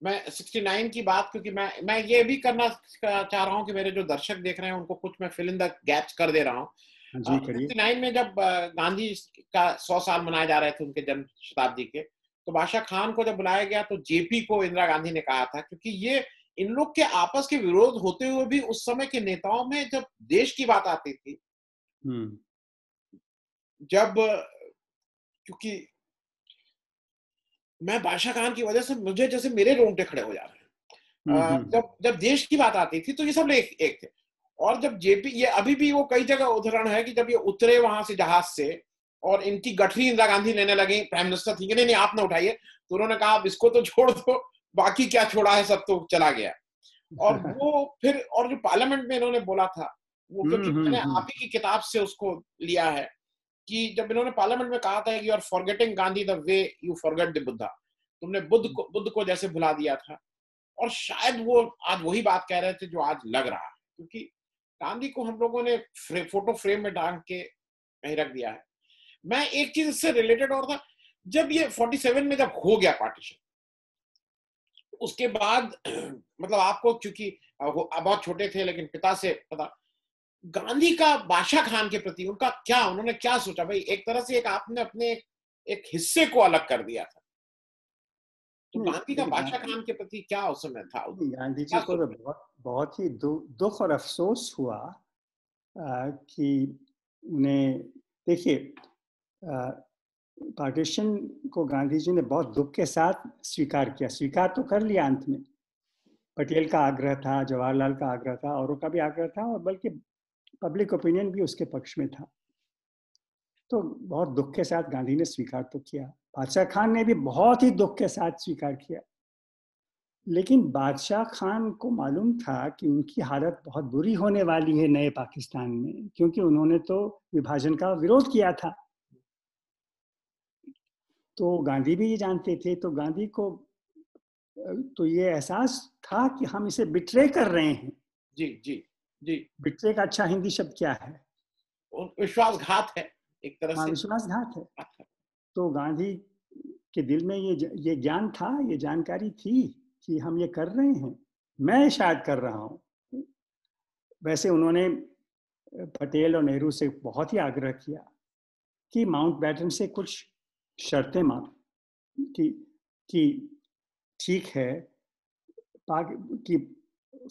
S1: मैं 69 की बात, क्योंकि मैं ये भी करना चाह रहा हूँ कि मेरे जो दर्शक देख रहे हैं उनको कुछ मैं फिल इन द गैप्स कर दे रहा हूँ।
S2: हाँ जी, करिए।
S1: 69 में जब गांधी का 100 साल मनाए जा रहे थे उनके जन्म शताब्दी के, तो बादशाह खान को जब बुलाया गया तो जेपी को इंदिरा गांधी ने कहा था, क्योंकि ये इन लोग के आपस के विरोध होते हुए भी उस समय के नेताओं में जब देश की बात आती थी,
S2: हम्म।
S1: जब क्योंकि मैं बादशाह खान की वजह से मुझे जैसे मेरे रोंगटे खड़े हो जा रहे हैं।
S2: हम्म।
S1: जब जब देश की बात आती थी तो ये सब एक एक थे। और जब जेपी, ये अभी भी वो कई जगह उदाहरण है कि जब ये उतरे वहां से जहाज से और इनकी गठरी इंदिरा गांधी लेने लगी, प्राइम मिनिस्टर थी, नहीं नहीं आप ना उठाइए, तो उन्होंने कहा अब इसको तो छोड़ दो, बाकी क्या छोड़ा है सब तो चला गया। और वो फिर, और जो पार्लियामेंट में इन्होंने बोला था वो, क्योंकि मैंने आप ही की किताब से उसको लिया है, कि जब इन्होंने पार्लियामेंट में कहा था कि you are forgetting Gandhi the way you forget the Buddha, तुमने बुद्ध को जैसे भुला दिया था। और शायद वो आज वही बात कह रहे थे जो आज लग रहा है, क्योंकि गांधी को हम लोगों ने फोटो फ्रेम में डाल के कहीं रख दिया है। मैं एक चीज इससे रिलेटेड और था, जब ये 47 में जब हो गया पार्टीशन, उसके बाद मतलब आपको, क्योंकि बहुत छोटे थे लेकिन पिता से पता, गांधी का बादशाह खान के प्रति उनका क्या, उन्होंने क्या सोचा भाई, एक तरह से एक आपने अपने एक हिस्से को अलग कर दिया था, तो
S2: नहीं,
S1: गांधी का बादशाह खान के प्रति क्या उस समय था,
S2: गांधी जी
S1: क्या
S2: को तो
S1: सोच।
S2: बहुत ही दुख और अफसोस हुआ कि उन्हें, देखिए, पार्टीशन को गांधी जी ने बहुत दुख के साथ स्वीकार किया, स्वीकार तो कर लिया अंत में। पटेल का आग्रह था, जवाहरलाल का आग्रह था, औरों का भी आग्रह था, और बल्कि पब्लिक ओपिनियन भी उसके पक्ष में था। तो बहुत दुख के साथ गांधी ने स्वीकार तो किया, बादशाह खान ने भी बहुत ही दुख के साथ स्वीकार किया। लेकिन बादशाह खान को मालूम था कि उनकी हालत बहुत बुरी होने वाली है नए पाकिस्तान में, क्योंकि उन्होंने तो विभाजन का विरोध किया था। तो गांधी भी ये जानते थे, तो गांधी को तो ये एहसास था कि हम इसे बिट्रे कर रहे हैं।
S1: जी, जी, जी,
S2: बिट्रे का अच्छा हिंदी शब्द क्या है?
S1: विश्वासघात है एक तरह
S2: हाँ,
S1: से।
S2: विश्वासघात है। तो गांधी के दिल में ये ज्ञान था, ये जानकारी थी कि हम ये कर रहे हैं, मैं शायद कर रहा हूँ। वैसे उन्होंने पटेल और नेहरू से बहुत ही आग्रह किया कि माउंटबेटन से कुछ शर्तें मांग, कि कि ठीक है, पाक कि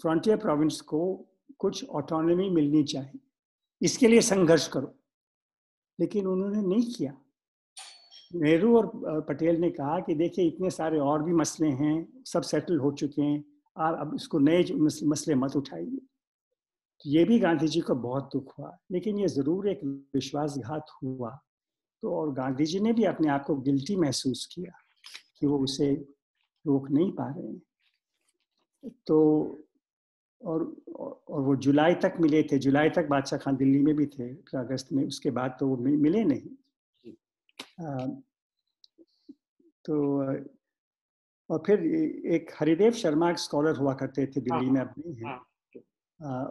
S2: फ्रंटियर प्रोविंस को कुछ ऑटोनॉमी मिलनी चाहिए, इसके लिए संघर्ष करो। लेकिन उन्होंने नहीं किया। नेहरू और पटेल ने कहा कि देखिए इतने सारे और भी मसले हैं, सब सेटल हो चुके हैं, आप अब इसको नए मसले मत उठाइए। तो ये भी गांधी जी को बहुत दुख हुआ, लेकिन ये ज़रूर एक विश्वासघात हुआ। तो और गांधी जी ने भी अपने आप को गिल्टी महसूस किया कि वो उसे रोक नहीं पा रहे हैं। तो और वो जुलाई तक मिले थे, जुलाई तक बादशाह खान दिल्ली में भी थे, अगस्त में, उसके बाद तो वो मिले नहीं। तो और फिर एक हरिदेव शर्मा एक स्कॉलर हुआ करते थे दिल्ली में, अपने हैं,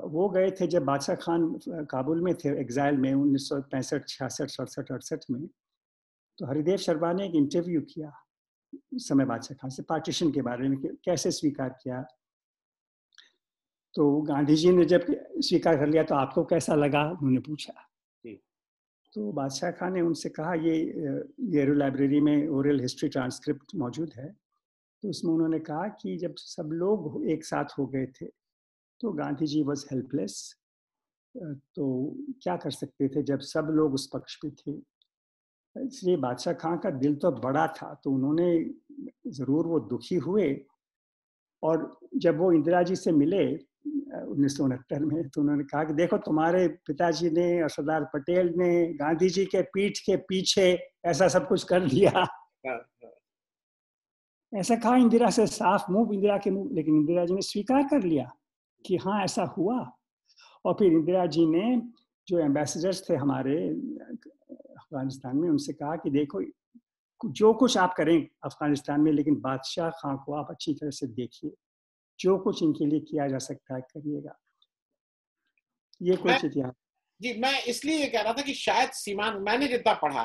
S2: वो गए थे जब बादशाह खान काबुल में थे एग्जाइल में 1965, 66, 67, 68 में। तो हरिदेव शर्मा ने एक इंटरव्यू किया उस समय बादशाह खान से पार्टीशन के बारे में, कैसे स्वीकार किया। तो गांधी जी ने जब स्वीकार कर लिया तो आपको कैसा लगा, उन्होंने पूछा। तो बादशाह खान ने उनसे कहा, ये लाइब्रेरी में ओरल हिस्ट्री ट्रांसक्रिप्ट मौजूद है। तो उसमें उन्होंने कहा कि जब सब लोग एक साथ हो गए थे तो गांधी जी वॉज हेल्पलेस। तो क्या कर सकते थे जब सब लोग उस पक्ष पे थे। इसलिए बादशाह खान का दिल तो बड़ा था, तो उन्होंने ज़रूर वो दुखी हुए। और जब वो इंदिरा जी से मिले 1969 में, तो उन्होंने कहा कि देखो तुम्हारे पिताजी ने और सरदार पटेल ने गांधी जी के पीठ के पीछे ऐसा सब कुछ कर दिया। ऐसा कहा इंदिरा से, साफ मुंह इंदिरा के मुंह, लेकिन इंदिरा जी ने स्वीकार कर लिया कि हाँ ऐसा हुआ। और फिर इंदिरा जी ने जो एम्बेसडर्स थे हमारे अफगानिस्तान में, उनसे कहा कि देखो जो कुछ आप करें अफगानिस्तान में, लेकिन बादशाह खां को आप अच्छी तरह से देखिए, जो कुछ इनके लिए किया जा सकता है करिएगा। ये कुछ इतिहास।
S1: जी, मैं इसलिए ये कह रहा था कि शायद सीमान, मैंने जितना पढ़ा,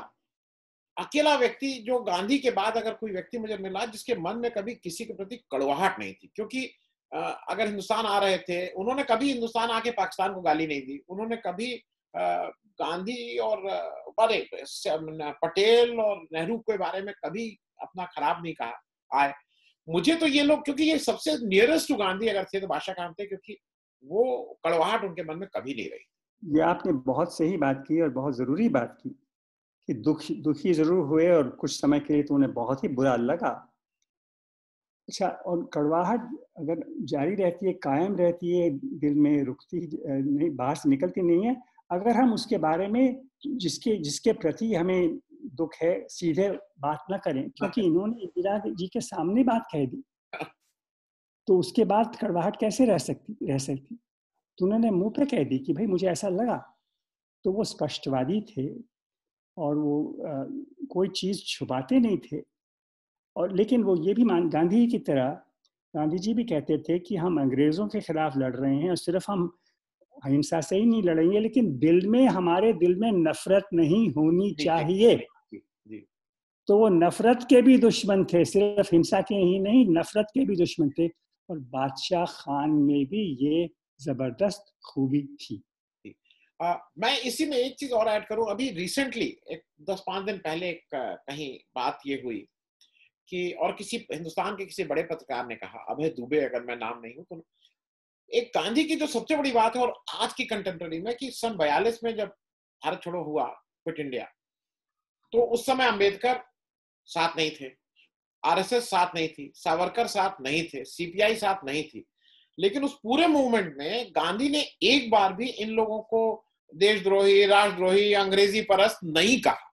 S1: अकेला व्यक्ति जो गांधी के बाद अगर कोई व्यक्ति मुझे मिला जिसके मन में कभी किसी के प्रति कड़वाहट नहीं थी, क्योंकि अगर हिंदुस्तान आ रहे थे, उन्होंने कभी हिंदुस्तान आके पाकिस्तान को गाली नहीं दी, उन्होंने कभी गांधी और पटेल और नेहरू के बारे में कभी अपना खराब नहीं कहा आए। मुझे तो ये लोग, क्योंकि ये सबसे नियरेस्ट टू गांधी अगर थे तो बादशाह खान थे, क्योंकि वो कड़वाहट उनके मन में कभी नहीं रही।
S2: ये आपने बहुत सही बात की और बहुत जरूरी बात की कि दुखी जरूर हुए और कुछ समय के लिए तो उन्हें बहुत ही बुरा लगा। अच्छा, और कड़वाहट अगर जारी रहती है, कायम रहती है, दिल में रुकती नहीं, बाहर से निकलती नहीं है, अगर हम उसके बारे में जिसके प्रति हमें दुख है सीधे बात ना करें, क्योंकि इन्होंने इंदिरा जी के सामने बात कह दी, तो उसके बाद कड़वाहट कैसे रह सकती। तो उन्होंने मुंह पे कह दी कि भाई मुझे ऐसा लगा। तो वो स्पष्टवादी थे और वो कोई चीज़ छुपाते नहीं थे। और लेकिन वो ये भी गांधी की तरह, गांधी जी भी कहते थे कि हम अंग्रेज़ों के खिलाफ लड़ रहे हैं और सिर्फ हम अहिंसा से ही नहीं लड़ेंगे, लेकिन हमारे दिल में नफरत नहीं होनी चाहिए। तो वो नफरत के भी दुश्मन थे, सिर्फ हिंसा के ही नहीं, नफरत के भी दुश्मन थे। और बादशाह खान में भी ये जबरदस्त खूबी थी।
S1: मैं इसी में एक चीज और ऐड करूं, अभी रिसेंटली एक 10-5 दिन पहले कहीं बात ये हुई कि, और किसी हिंदुस्तान के किसी बड़े पत्रकार ने कहा, अभय दुबे अगर मैं नाम नहीं हूं तो, एक गांधी की जो सबसे बड़ी बात है और आज की कंटेम्प्रेरी में, कि सन 42 में जब भारत छोड़ो हुआ, क्विट इंडिया, तो उस समय अंबेडकर साथ नहीं थे, आरएसएस साथ नहीं थी, सावरकर साथ नहीं थे, सीपीआई साथ नहीं थी, लेकिन उस पूरे मूवमेंट में गांधी ने एक बार भी इन लोगों को देशद्रोही, राष्ट्रद्रोही, अंग्रेजी परस्त नहीं कहा।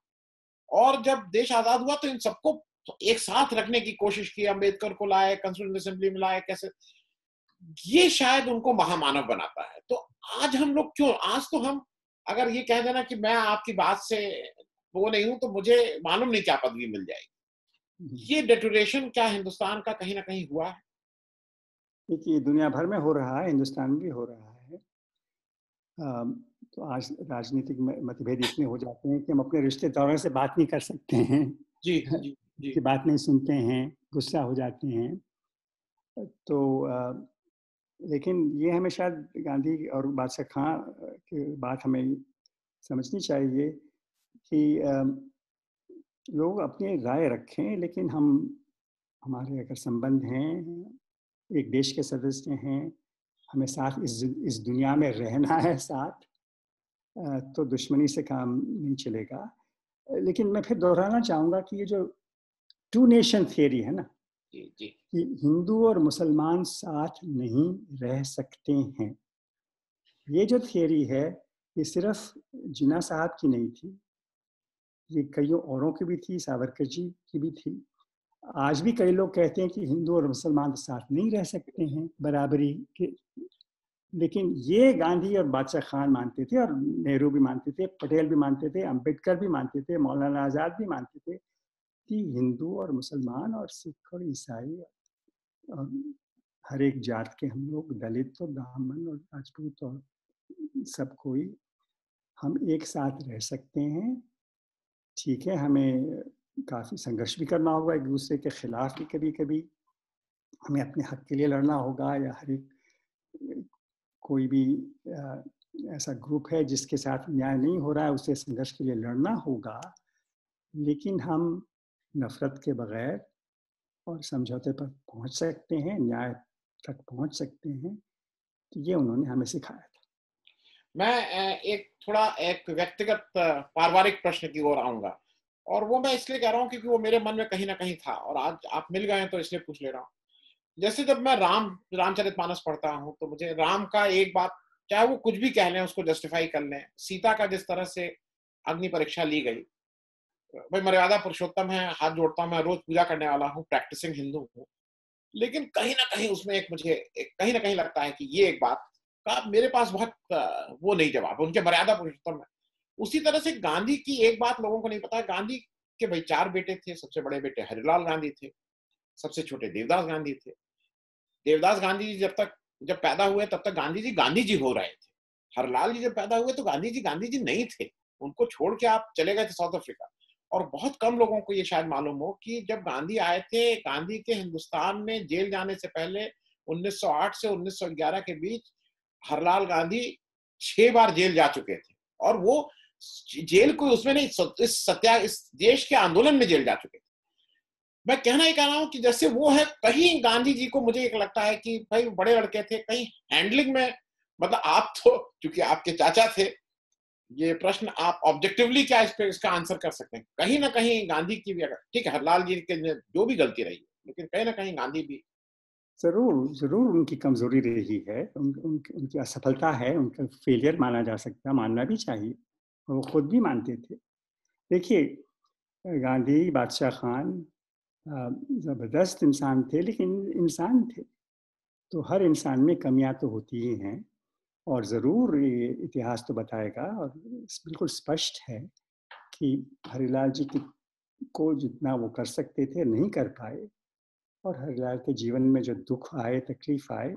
S1: और जब देश आजाद हुआ तो इन सबको एक साथ रखने की कोशिश की, अंबेडकर को लाए, कॉन्स्टिट्यूएंट असेंबली में लाए, कैसे, ये शायद उनको महामानव बनाता है। तो आज हम लोग क्यों, आज तो हम अगर ये कह देना कि मैं आपकी बात से वो नहीं हूं, तो मुझे मालूम नहीं क्या पदवी मिल जाएगी। ये डेटोरेशन क्या हिंदुस्तान का कहीं ना कहीं हुआ है?
S2: देखिए दुनिया भर में हो रहा है, हिंदुस्तान में भी हो रहा है। तो आज राजनीतिक मतभेद इतने हो जाते हैं कि हम अपने रिश्तेदारों से बात नहीं कर सकते हैं।
S1: जी जी जी,
S2: की बात नहीं सुनते हैं, गुस्सा हो जाते हैं। तो लेकिन ये हमें शायद गांधी और बादशाह खां की बात हमें समझनी चाहिए कि लोग अपनी राय रखें, लेकिन हमारे अगर संबंध हैं, एक देश के सदस्य हैं, हमें साथ इस दुनिया में रहना है साथ, तो दुश्मनी से काम नहीं चलेगा। लेकिन मैं फिर दोहराना चाहूँगा कि ये जो टू नेशन थियरी है ना,
S1: जी जी
S2: कि हिंदू और मुसलमान साथ नहीं रह सकते हैं, ये जो थियरी है ये सिर्फ जिन्ना साहब की नहीं थी, ये कईयों औरों की भी थी, सावरकर जी की भी थी। आज भी कई लोग कहते हैं कि हिंदू और मुसलमान साथ नहीं रह सकते हैं बराबरी के, लेकिन ये गांधी और बादशाह खान मानते थे, और नेहरू भी मानते थे, पटेल भी मानते थे, अंबेडकर भी मानते थे, मौलाना आज़ाद भी मानते थे कि हिंदू और मुसलमान और सिख और ईसाई और हर एक जात के हम लोग, दलित और ब्राह्मण और राजपूत और सब कोई, हम एक साथ रह सकते हैं। ठीक है, हमें काफ़ी संघर्ष भी करना होगा एक दूसरे के खिलाफ भी, कभी कभी हमें अपने हक के लिए लड़ना होगा, या हर एक कोई भी ऐसा ग्रुप है जिसके साथ न्याय नहीं हो रहा है उससे संघर्ष के लिए लड़ना होगा, लेकिन हम नफरत के बगैर और समझौते पर पहुंच सकते हैं, न्याय तक पहुंच सकते हैं। तो ये उन्होंने हमें सिखाया था।
S1: मैं एक थोड़ा एक व्यक्तिगत पारिवारिक प्रश्न की ओर आऊंगा, और वो मैं इसलिए कह रहा हूँ क्योंकि वो मेरे मन में कहीं ना कहीं था, और आज आप मिल गए हैं तो इसलिए पूछ ले रहा हूँ। जैसे जब मैं रामचरितमानस पढ़ता हूँ तो मुझे राम का एक बात, चाहे वो कुछ भी कह लें उसको जस्टिफाई कर लें, सीता का जिस तरह से अग्नि परीक्षा ली गई, भाई मर्यादा पुरुषोत्तम है, हाथ जोड़ता हूं, मैं रोज पूजा करने वाला हूँ, प्रैक्टिसिंग हिंदू हूँ, लेकिन कहीं ना कहीं उसमें एक मुझे कहीं ना कहीं लगता है कि ये एक बात का मेरे पास बहुत वो नहीं जवाब, उनके मर्यादा पुरुषोत्तम है। उसी तरह से गांधी की एक बात लोगों को नहीं पता, गांधी के भाई 4 बेटे थे, सबसे बड़े बेटे हरिलाल गांधी थे, सबसे छोटे देवदास गांधी थे। देवदास गांधी जी जब पैदा हुए तब तक गांधी जी हो रहे थे। हरलाल जी जब पैदा हुए तो गांधी जी नहीं थे, उनको छोड़ के आप चले गए थे साउथ अफ्रीका। और बहुत कम लोगों को ये शायद मालूम हो कि जब गांधी आए थे, गांधी के हिंदुस्तान में जेल जाने से पहले 1908 से 1911 के बीच हरलाल गांधी 6 बार जेल जा चुके थे, और वो जेल को उसमें नहीं, इस देश के आंदोलन में जेल जा चुके थे। मैं कहना ही कह रहा हूं कि जैसे वो है, कहीं गांधी जी को मुझे एक लगता है कि भाई बड़े लड़के थे, कहीं हैंडलिंग में, मतलब आप तो चूंकि आपके चाचा थे, ये प्रश्न आप ऑब्जेक्टिवली क्या इस पे इसका आंसर कर सकते हैं? कहीं ना कहीं गांधी की भी, अगर ठीक है हरलाल जी के जो भी गलती रही, लेकिन कहीं ना कहीं गांधी भी।
S2: जरूर जरूर उनकी कमजोरी रही है, उनकी असफलता है, उनका फेलियर माना जा सकता, मानना भी चाहिए, और वो खुद भी मानते थे। देखिए, गांधी, बादशाह खान जबरदस्त इंसान थे, लेकिन इंसान थे, तो हर इंसान में कमियां तो होती ही हैं, और ज़रूर ये इतिहास तो बताएगा, और बिल्कुल स्पष्ट है कि हरिलाल जी को जितना वो कर सकते थे नहीं कर पाए, और हरिलाल के जीवन में जो दुख आए, तकलीफ आए,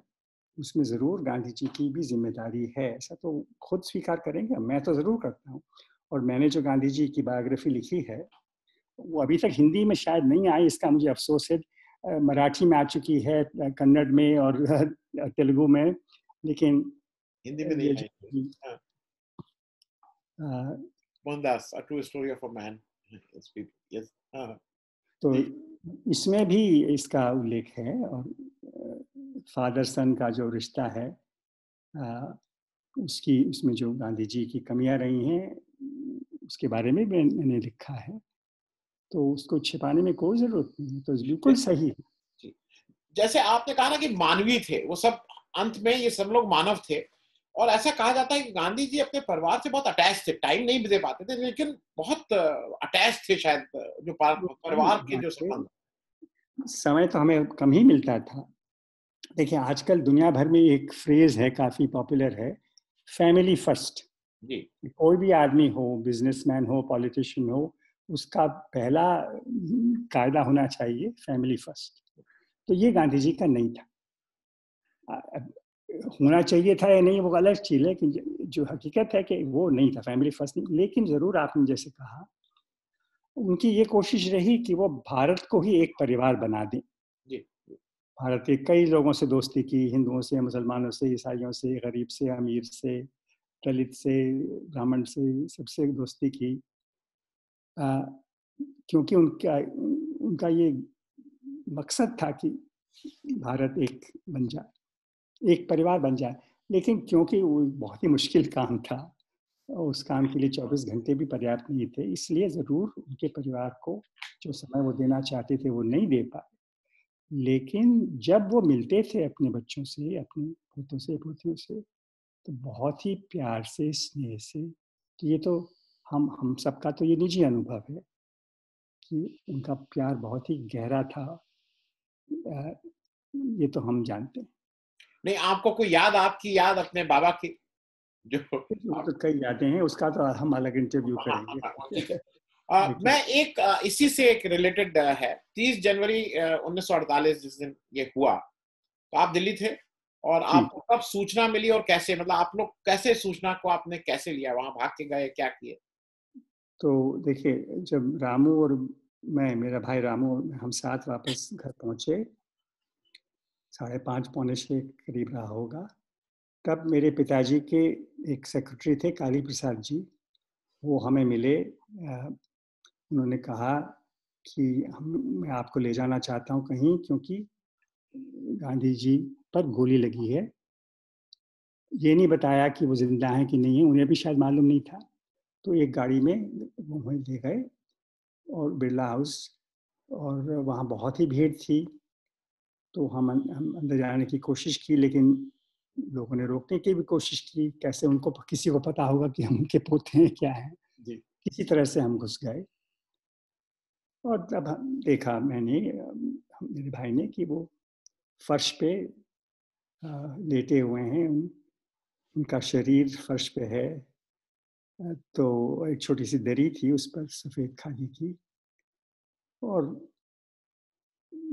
S2: उसमें ज़रूर गांधी जी की भी जिम्मेदारी है, ऐसा तो खुद स्वीकार करेंगे, मैं तो ज़रूर करता हूँ। और मैंने जो गांधी जी की बायोग्राफी लिखी है वो अभी तक हिंदी में शायद नहीं आई, इसका मुझे अफसोस है। मराठी में आ चुकी है, कन्नड़ में और तेलुगु में, लेकिन
S1: हिंदी में नहीं
S2: ये
S1: आई।
S2: जो
S1: हाँ,
S2: uh,
S1: Mohandas, a true story of a man. Yes. हाँ
S2: तो
S1: जी
S2: इसमें भी इसका उल्लेख है, और फादर सन का जो रिश्ता है, अ, उसकी उसमें जो गांधी जी की कमियां रही हैं उसके बारे में भी मैंने लिखा है, तो उसको छिपाने में कोई जरूरत नहीं है, तो बिल्कुल सही है।
S1: जी। जैसे आपने कहा ना कि मानवीय थे वो सब, अंत में ये सब लोग मानव थे, और ऐसा कहा जाता है कि गांधी जी अपने परिवार से बहुत अटैच थे, टाइम नहीं दे पाते थे लेकिन बहुत अटैच थे शायद, जो परिवार के जो संबंध।
S2: समय तो हमें कम ही मिलता था। देखिए, आजकल दुनिया भर में एक फ्रेज है, काफी पॉपुलर है, फैमिली फर्स्ट।
S1: जी
S2: कोई भी आदमी हो, बिजनेसमैन हो, पॉलिटिशियन हो, उसका पहला कायदा होना चाहिए फैमिली फर्स्ट। तो ये गांधी जी का नहीं था। होना चाहिए था या नहीं वो अलग चीज है, कि जो हकीकत है कि वो नहीं था, फैमिली फर्स्ट नहीं। लेकिन जरूर आपने जैसे कहा, उनकी ये कोशिश रही कि वो भारत को ही एक परिवार बना दें।
S1: जी
S2: भारत के कई लोगों से दोस्ती की, हिंदुओं से, मुसलमानों से, ईसाइयों से, गरीब से, अमीर से, दलित से, ब्राह्मण से, सबसे दोस्ती की, क्योंकि उनका उनका ये मकसद था कि भारत एक बन जाए, एक परिवार बन जाए। लेकिन क्योंकि वो बहुत ही मुश्किल काम था, और उस काम के लिए 24 घंटे भी पर्याप्त नहीं थे, इसलिए ज़रूर उनके परिवार को जो समय वो देना चाहते थे वो नहीं दे पाए। लेकिन जब वो मिलते थे अपने बच्चों से, अपने पोतों से, पोतियों से, तो बहुत ही प्यार से, स्नेह से, तो ये तो हम सबका तो ये निजी अनुभव है कि उनका प्यार बहुत ही गहरा था। ये तो हम जानते हैं।
S1: नहीं, आपको कोई याद, आपकी याद अपने बाबा की जो
S2: वो
S1: आप,
S2: तो कई यादें हैं, उसका तो हम अलग इंटरव्यू
S1: हाँ, हाँ, हाँ, ठीक
S2: करेंगे।
S1: है।
S2: लेकिन
S1: मैं एक इसी से एक रिलेटेड है, 30 जनवरी 1948 जिस दिन ये हुआ, तो आप दिल्ली थे, और
S2: जी,
S1: आपको कब सूचना मिली और कैसे, मतलब आप लोग कैसे सूचना को आपने कैसे लिया, वहां भाग के गए, क्या किए?
S2: तो देखिए, जब रामू और मैं, मेरा भाई रामू, हम साथ वापस घर पहुँचे, 5:30 पौने 6 के करीब रहा होगा। तब मेरे पिताजी के एक सेक्रेटरी थे, काली प्रसाद जी, वो हमें मिले। उन्होंने कहा कि मैं आपको ले जाना चाहता हूँ कहीं, क्योंकि गांधी जी पर गोली लगी है। ये नहीं बताया कि वो ज़िंदा हैं कि नहीं है, उन्हें भी शायद मालूम नहीं था। तो एक गाड़ी में वो हमें ले गए और बिरला हाउस, और वहाँ बहुत ही भीड़ थी। तो हम अंदर जाने की कोशिश की, लेकिन लोगों ने रोकने की भी कोशिश की, कैसे उनको किसी को पता होगा कि हम उनके पोते हैं, क्या हैं।
S1: जी।
S2: किसी तरह से हम घुस गए, और तब देखा मैंने, मेरे भाई ने, कि वो फर्श पे लेटे हुए हैं। उनका शरीर फर्श पे है। तो एक छोटी सी दरी थी, उस पर सफ़ेद खादी की, और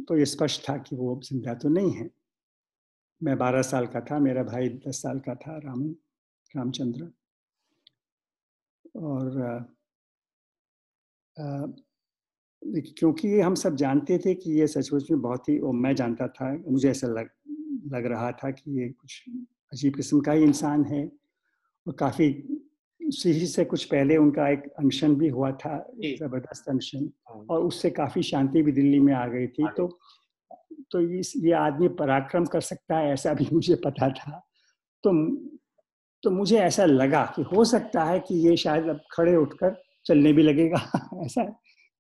S2: तो ये स्पष्ट था कि वो अब जिंदा तो नहीं है। मैं 12 साल का था, मेरा भाई 10 साल का था, रामचंद्र। और क्योंकि ये हम सब जानते थे कि ये सचमुच में बहुत ही, और मैं जानता था, मुझे ऐसा लग रहा था कि ये कुछ अजीब किस्म का ही इंसान है। और काफ़ी उसी से कुछ पहले उनका एक अनशन भी हुआ था, एक
S1: जी।
S2: ज़बरदस्त अनशन,
S1: हाँ,
S2: और उससे काफ़ी शांति भी दिल्ली में आ गई थी।
S1: आ गए।
S2: तो ये आदमी पराक्रम कर सकता है, ऐसा भी मुझे पता था। तो तो मुझे ऐसा लगा कि हो सकता है कि ये शायद अब खड़े उठकर चलने भी लगेगा। ऐसा,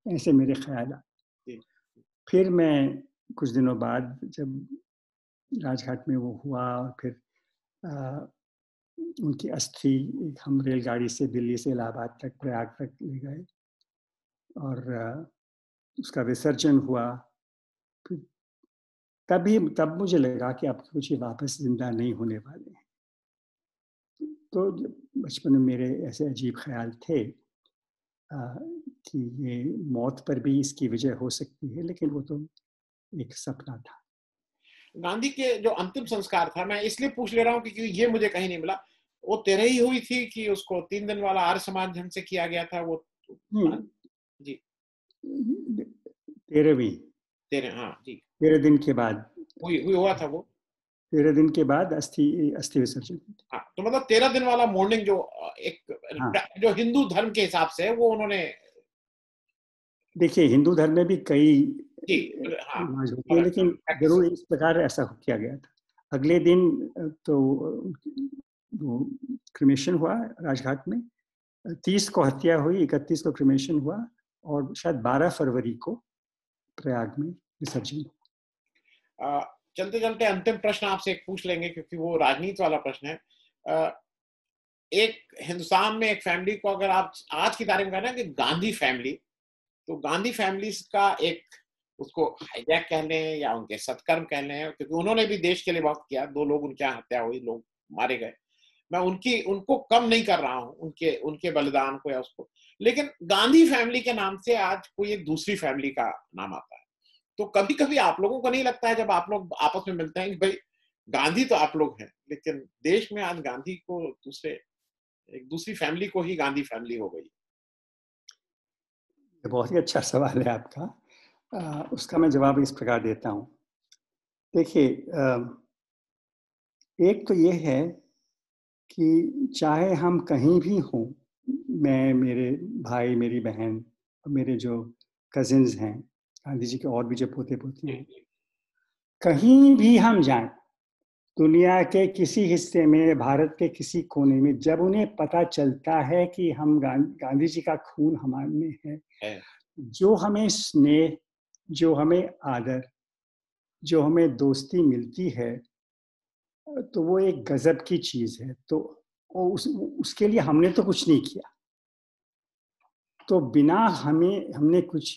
S2: ऐसे मेरे ख्याल आए।
S1: जी।
S2: फिर मैं कुछ दिनों बाद, जब राजघाट में वो हुआ, और फिर अ, उनकी अस्थि हम रेलगाड़ी से दिल्ली से इलाहाबाद तक, प्रयाग तक ले गए, और उसका विसर्जन हुआ। फिर तब मुझे लगा कि अब कुछ ये वापस जिंदा नहीं होने वाले हैं। तो बचपन में मेरे ऐसे अजीब ख्याल थे कि ये मौत पर भी इसकी वजह हो सकती है, लेकिन वो तो एक सपना था।
S1: गांधी के जो अंतिम संस्कार था, मैं इसलिए पूछ ले रहा हूँ क्योंकि ये मुझे कहीं नहीं मिला, वो 13 ही हुई थी कि उसको 3 दिन वाला आर्य समाज ढंग से किया गया था वो?
S2: नहीं,
S1: जी।
S2: 13वीं,
S1: 13, हाँ जी,
S2: 13 दिन के बाद,
S1: हुई हुई हुआ था वो।
S2: 13 दिन के बाद अस्थि अस्थि विसर्जन।
S1: हाँ, तो मतलब 13 दिन वाला मॉर्निंग जो
S2: हाँ,
S1: एक जो हिंदू धर्म के हिसाब से है, वो उन्होंने।
S2: देखिए, हिंदू धर्म में भी कई
S1: जी। हाँ,
S2: रिवाज होते हैं,
S1: अलग
S2: लेकिन
S1: प्रैक्टिस।
S2: जरूर इस प्रकार ऐसा किया गया था। अगले दिन तो वो क्रिमेशन हुआ राजघाट में। 30 को हत्या हुई, 31 को क्रिमेशन हुआ, और शायद 12 फरवरी को प्रयाग में विसर्जन।
S1: चलते चलते अंतिम प्रश्न आपसे एक पूछ लेंगे क्योंकि वो राजनीति वाला प्रश्न है। एक हिंदुस्तान में एक फैमिली को अगर आप आज की तारीख में कहना कि गांधी फैमिली, तो गांधी फैमिली का एक, उसको हाईजैक कह लें या उनके सत्कर्म कह लें, क्योंकि उन्होंने भी देश के लिए बहुत किया, 2 लोग उनके यहाँ हत्या हुई, लोग मारे गए। मैं उनको कम नहीं कर रहा हूं, उनके उनके बलिदान को या उसको, लेकिन गांधी फैमिली के नाम से आज कोई एक दूसरी फैमिली का नाम आता है। तो कभी कभी आप लोगों को नहीं लगता है जब आप लोग आपस में मिलते हैं कि भाई गांधी तो आप लोग हैं, लेकिन देश में आज गांधी को दूसरे, एक दूसरी फैमिली को ही गांधी फैमिली हो गई?
S2: ये बहुत ही अच्छा सवाल है आपका। उसका मैं जवाब इस प्रकार देता हूँ। देखिए, एक तो ये है कि चाहे हम कहीं भी हों, मैं, मेरे भाई, मेरी बहन, और मेरे जो कजिन्स हैं, गांधी जी के और भी जो पोते पोतियाँ हैं, कहीं भी हम जाएं, दुनिया के किसी हिस्से में, भारत के किसी कोने में, जब उन्हें पता चलता है कि हम गांधी जी का खून हमारे में है, जो हमें स्नेह, जो हमें आदर, जो हमें दोस्ती मिलती है, तो वो एक गजब की चीज है। तो उसके लिए हमने तो कुछ नहीं किया, तो बिना हमने कुछ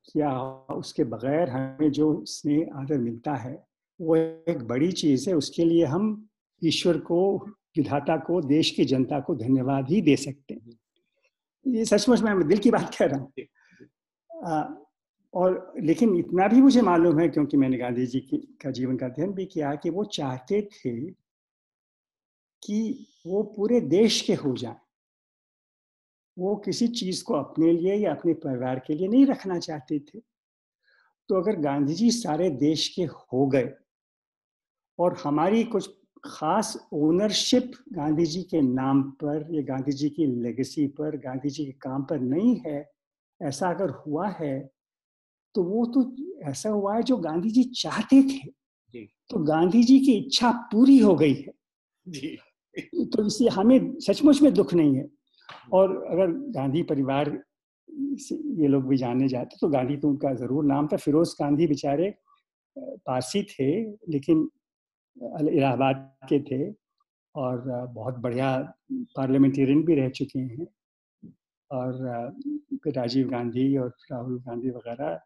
S2: किया, उसके बगैर हमें जो स्नेह आदर मिलता है वो एक बड़ी चीज है। उसके लिए हम ईश्वर को, विधाता को, देश की जनता को धन्यवाद ही दे सकते हैं। ये सचमुच मैं दिल की बात कह रहा हूँ। और लेकिन इतना भी मुझे मालूम है, क्योंकि मैंने गांधी जी का जीवन का अध्ययन भी किया, कि वो चाहते थे कि वो पूरे देश के हो जाएं। वो किसी चीज को अपने लिए या अपने परिवार के लिए नहीं रखना चाहते थे। तो अगर गांधी जी सारे देश के हो गए और हमारी कुछ खास ओनरशिप गांधी जी के नाम पर या गांधी जी की लेगेसी पर, गांधी जी के काम पर नहीं है, ऐसा अगर हुआ है, तो वो तो ऐसा हुआ है जो गांधी जी चाहते थे।
S1: जी।
S2: तो गांधी जी की इच्छा पूरी हो गई है
S1: जी।
S2: तो इससे हमें सचमुच में दुख नहीं है। और अगर गांधी परिवार से ये लोग भी जाने जाते तो गांधी तो उनका जरूर नाम था। फिरोज गांधी बेचारे पारसी थे, लेकिन इलाहाबाद के थे और बहुत बढ़िया पार्लियामेंटेरियन भी रह चुके हैं। और राजीव गांधी और राहुल गांधी वगैरह,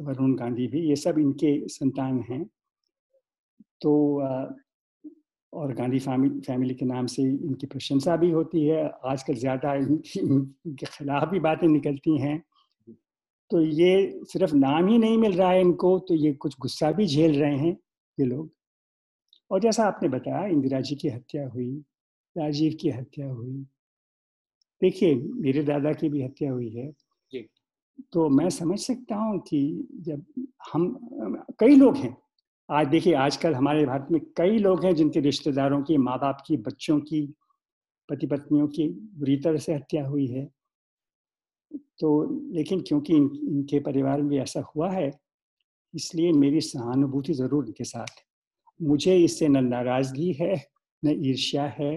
S2: वरुण गांधी भी, ये सब इनके संतान हैं। तो और गांधी फैमिली के नाम से इनकी प्रशंसा भी होती है। आजकल ज़्यादा इनके खिलाफ भी बातें निकलती हैं। तो ये सिर्फ नाम ही नहीं मिल रहा है इनको, तो ये कुछ गुस्सा भी झेल रहे हैं ये लोग। और जैसा आपने बताया, इंदिरा जी की हत्या हुई, राजीव की हत्या हुई, देखिए मेरे दादा की भी हत्या हुई है।
S1: जी।
S2: तो मैं समझ सकता हूँ कि जब हम, कई लोग हैं आज, देखिए आजकल हमारे भारत में कई लोग हैं जिनके रिश्तेदारों की, माँ बाप की, बच्चों की, पति पत्नियों की बुरी तरह से हत्या हुई है। तो लेकिन क्योंकि इनके परिवार में ऐसा हुआ है, इसलिए मेरी सहानुभूति जरूर इनके साथ है। मुझे इससे न नाराजगी है, न ईर्ष्या है।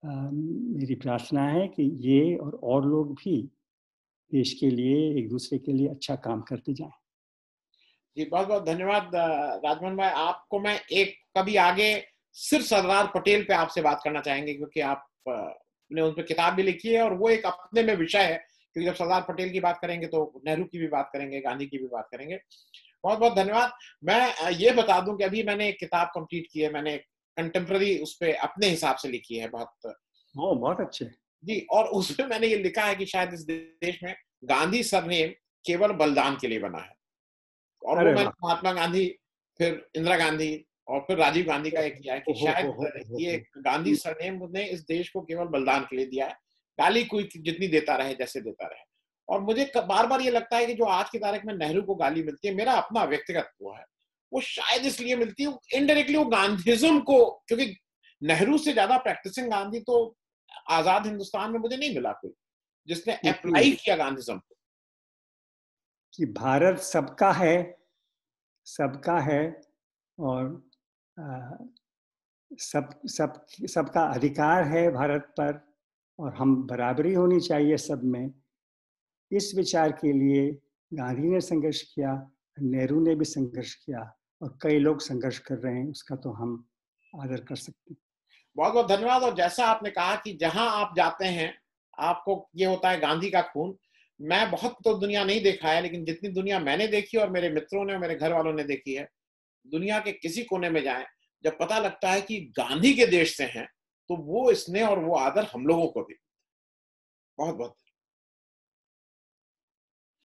S2: मेरी प्रार्थना है कि ये और लोग भी देश के लिए, एक दूसरे के लिए अच्छा काम करते जाएं।
S1: जी, बहुत बहुत धन्यवाद राजमोहन भाई। आपको मैं एक कभी आगे सिर्फ सरदार पटेल पे आपसे बात करना चाहेंगे, क्योंकि आप ने उन पर किताब भी लिखी है और वो एक अपने में विषय है। क्योंकि जब सरदार पटेल की बात करेंगे तो नेहरू की भी बात करेंगे, गांधी की भी बात करेंगे। बहुत बहुत धन्यवाद। मैं ये बता दूं कि अभी मैंने एक किताब कंप्लीट की है, मैंने कंटेम्प्ररी उस पे अपने हिसाब से लिखी है।
S2: बहुत अच्छे।
S1: जी, और उसमें मैंने ये लिखा है कि शायद इस देश में गांधी सरनेम केवल बलिदान के लिए बना है। और वो
S2: अरे
S1: मैंने
S2: वाह!
S1: महात्मा गांधी, फिर इंदिरा गांधी और फिर राजीव गांधी का एक किया है कि शायद ये
S2: हो।
S1: गांधी सरनेम ने इस देश को केवल बलिदान के लिए दिया है, गाली कोई जितनी देता रहे, जैसे देता रहे। और मुझे बार बार ये लगता है कि जो आज की तारीख में नेहरू को गाली मिलती है, मेरा अपना व्यक्तिगत वो है, वो शायद इसलिए मिलती है इनडायरेक्टली, वो गांधीज्म को, क्योंकि नेहरू से ज्यादा प्रैक्टिसिंग गांधी तो आजाद हिंदुस्तान में मुझे नहीं मिला कोई जिसने अप्लाई किया गांधीज्म को।
S2: कि भारत सबका है, सबका है, और सबका अधिकार है भारत पर, और हम बराबरी होनी चाहिए सब में। इस विचार के लिए गांधी ने संघर्ष किया, नेहरू ने भी संघर्ष किया, और कई लोग संघर्ष कर रहे हैं, उसका तो हम आदर कर सकते हैं।
S1: बहुत बहुत धन्यवाद। और जैसा आपने कहा कि जहां आप जाते हैं आपको ये होता है गांधी का खून। मैं बहुत तो दुनिया नहीं देखा है, लेकिन जितनी दुनिया मैंने देखी और मेरे मित्रों ने और मेरे घर वालों ने देखी है, दुनिया के किसी कोने में जाएं, जब पता लगता है कि गांधी के देश से हैं, तो वो स्नेह और वो आदर हम लोगों को भी। बहुत बहुत